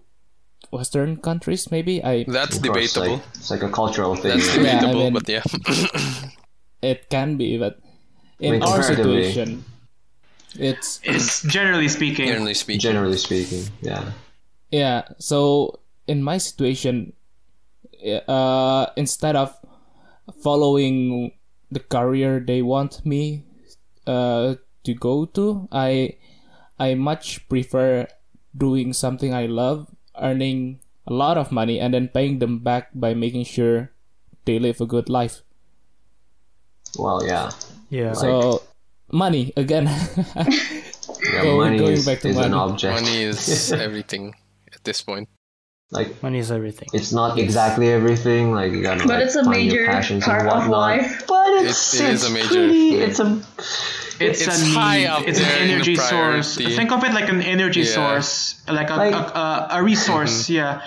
Western countries. Maybe That's Of course, debatable. like, it's like a cultural thing. That's yeah. Yeah, I debatable, mean- but yeah. it can be, but in mean, our comparatively. situation, it's generally speaking. Generally speaking. Generally speaking, yeah. yeah. So in my situation, instead of following the career they want me to go to, I much prefer doing something I love, earning a lot of money, and then paying them back by making sure they live a good life. Well, yeah. Yeah. So money again. Yeah, Going money is, back to is an money. object. Money is everything at this point. Like, Money is everything. it's not exactly everything. Like, you gotta But like, it's a find your major passions part and of whatnot. life. But It is a major- pretty, it's a It's It's a need. high up It's an there in the energy source. priority. Think of it like an energy Yeah. source, like Like- a resource. Yeah,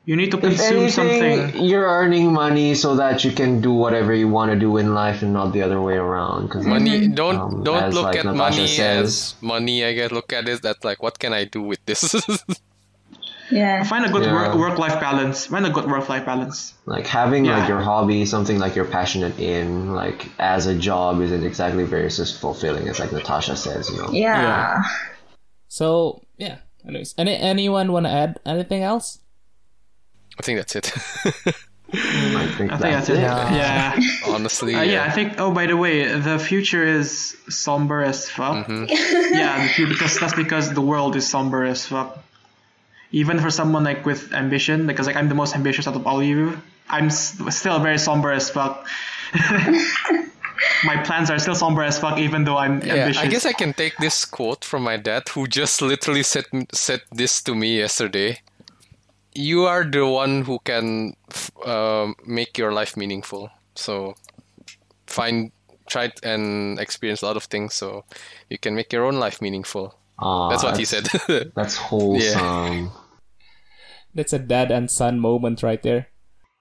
you need to if consume anything, something. you're earning money so that you can do whatever you want to do in life and not the other way around. Cause Money don't as, look like, at Natasha money says, as money, I guess. Look at it that like, what can I do with this? Yeah. Find a good Yeah. work-life balance. Find a good work-life balance. like having Yeah. like your hobby, something like you're passionate in, like as a job, isn't exactly very fulfilling. As like Natasha says, you know. Yeah. So yeah. Anyways, anyone want to add anything else? I think that's it. I think I think that's it. Yeah. Honestly, Yeah, I think. Oh, by the way, the future is somber as fuck. Yeah, that's because the world is somber as fuck. Even for someone like with ambition, because like I'm the most ambitious out of all of you, I'm still very somber as fuck. My plans are still somber as fuck, even though I'm Yeah, ambitious. I guess I can take this quote from my dad, who just literally said this to me yesterday. You are the one who can make your life meaningful. So try and experience a lot of things, so you can make your own life meaningful. That's what he said. That's wholesome. That's a dad and son moment right there.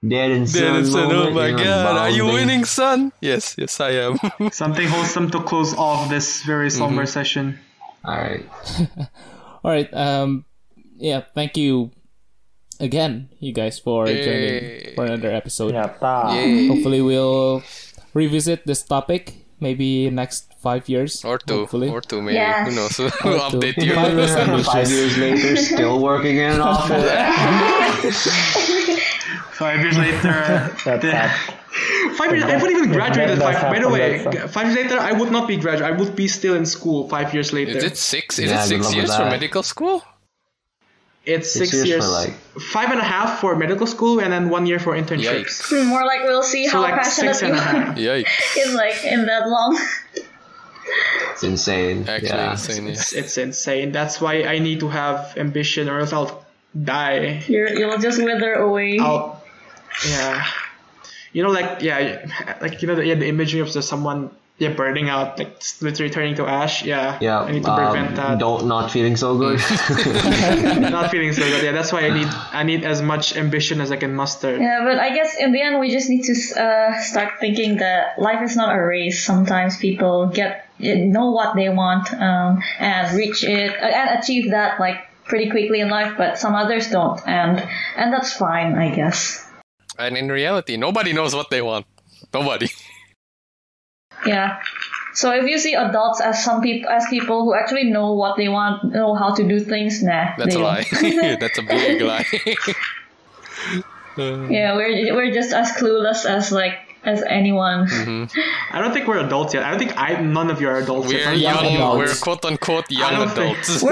Dead and son. Oh moment, my you know, god, are you bonding. winning, son? Yes, I am. Something wholesome to close off this very somber session. All right. All right. Yeah. Thank you again, you guys, for joining for another episode. Nyata. Yay. Hopefully, we'll revisit this topic maybe next 5 years. Or two, Hopefully. maybe. Yes. Who knows? We'll Or two. update you. 5 years 5 ambitious. years later, still working in an office. 5 years later, That's sad. 5 years. I wouldn't even graduate at That's five. By the way, happened, 5 years later, I would not be graduate. I would be still in school 5 years later. Is it 6? Is Yeah, it good 6 luck with years for that. medical school? It's 6 6 years. for like 5.5 for medical school, and then 1 year for internships. More like we'll see So how like passionate 6 you and a are half. Yikes. in that long. it's insane. Actually, yeah. insane. Yeah. It's insane. That's why I need to have ambition, or else I'll die. You'll just wither away. Yeah. You know, like the imagery of just someone burning out, like literally turning to ash. Yeah. Yeah, I need to prevent that. not feeling so good. Not feeling so good. Yeah, that's why I need as much ambition as I can muster. Yeah, but I guess in the end we just need to start thinking that life is not a race. Sometimes people know what they want and reach it and achieve that like pretty quickly in life, but some others don't, and that's fine, I guess. And in reality, nobody knows what they want. Nobody. Yeah. So if you see adults as people who actually know what they want, know how to do things, nah. That's a they lie. That's a big lie. Yeah, we're just as clueless as anyone. I don't think we're adults yet. I don't think none of you are adults yet. We're young young. adults. We're quote unquote I young don't think- adults.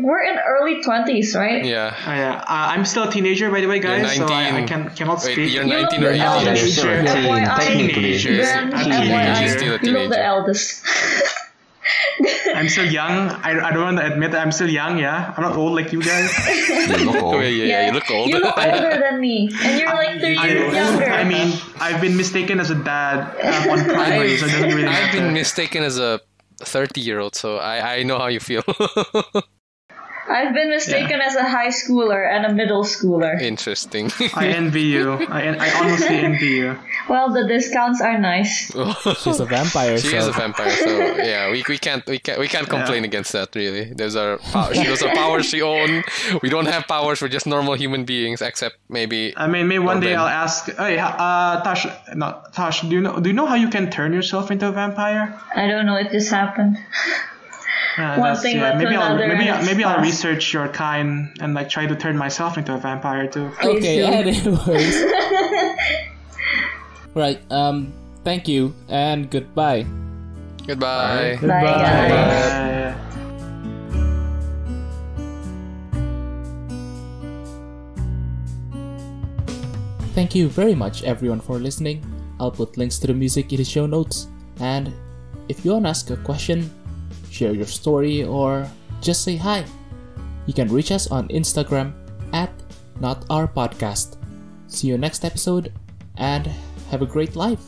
We're in early 20s, right? Yeah. Yeah, I'm still a teenager, by the way, guys. You're So I 19. cannot Wait, speak. you're You 19 look or the 18? eldest. You're still a teen, FYI, technically. Glenn, I'm FYI, still a you look the teenager. eldest. I'm still young. I don't want to admit that I'm still young. Yeah, I'm not old like you guys. You look Oh, old. yeah, you look old. You look older than me, and you're like 3 years younger. I mean, I've been mistaken as a dad on primary, so it doesn't really I've been matter. mistaken as a 30-year-old, so I know how you feel. I've been mistaken as a high schooler and a middle schooler. Interesting. I envy you. I honestly envy you. Well, the discounts are nice. She's a vampire, She so is a vampire, so yeah, we can't complain against that really. Those are powers she owns. We don't have powers. We're just normal human beings, except maybe. I mean, maybe one day Ben. I'll ask. Hey, Tosh, do you know how you can turn yourself into a vampire? I don't know, it just happened. One thing led to maybe another and it's maybe I'll fast. research your kind and like try to turn myself into a vampire too. okay. Please do. Anyways, right. Thank you and goodbye. Goodbye. Bye, guys. Thank you very much, everyone, for listening. I'll put links to the music in the show notes. And if you want to ask a question, share your story, or just say hi, you can reach us on Instagram at NotOurPodcast. See you next episode, and have a great life.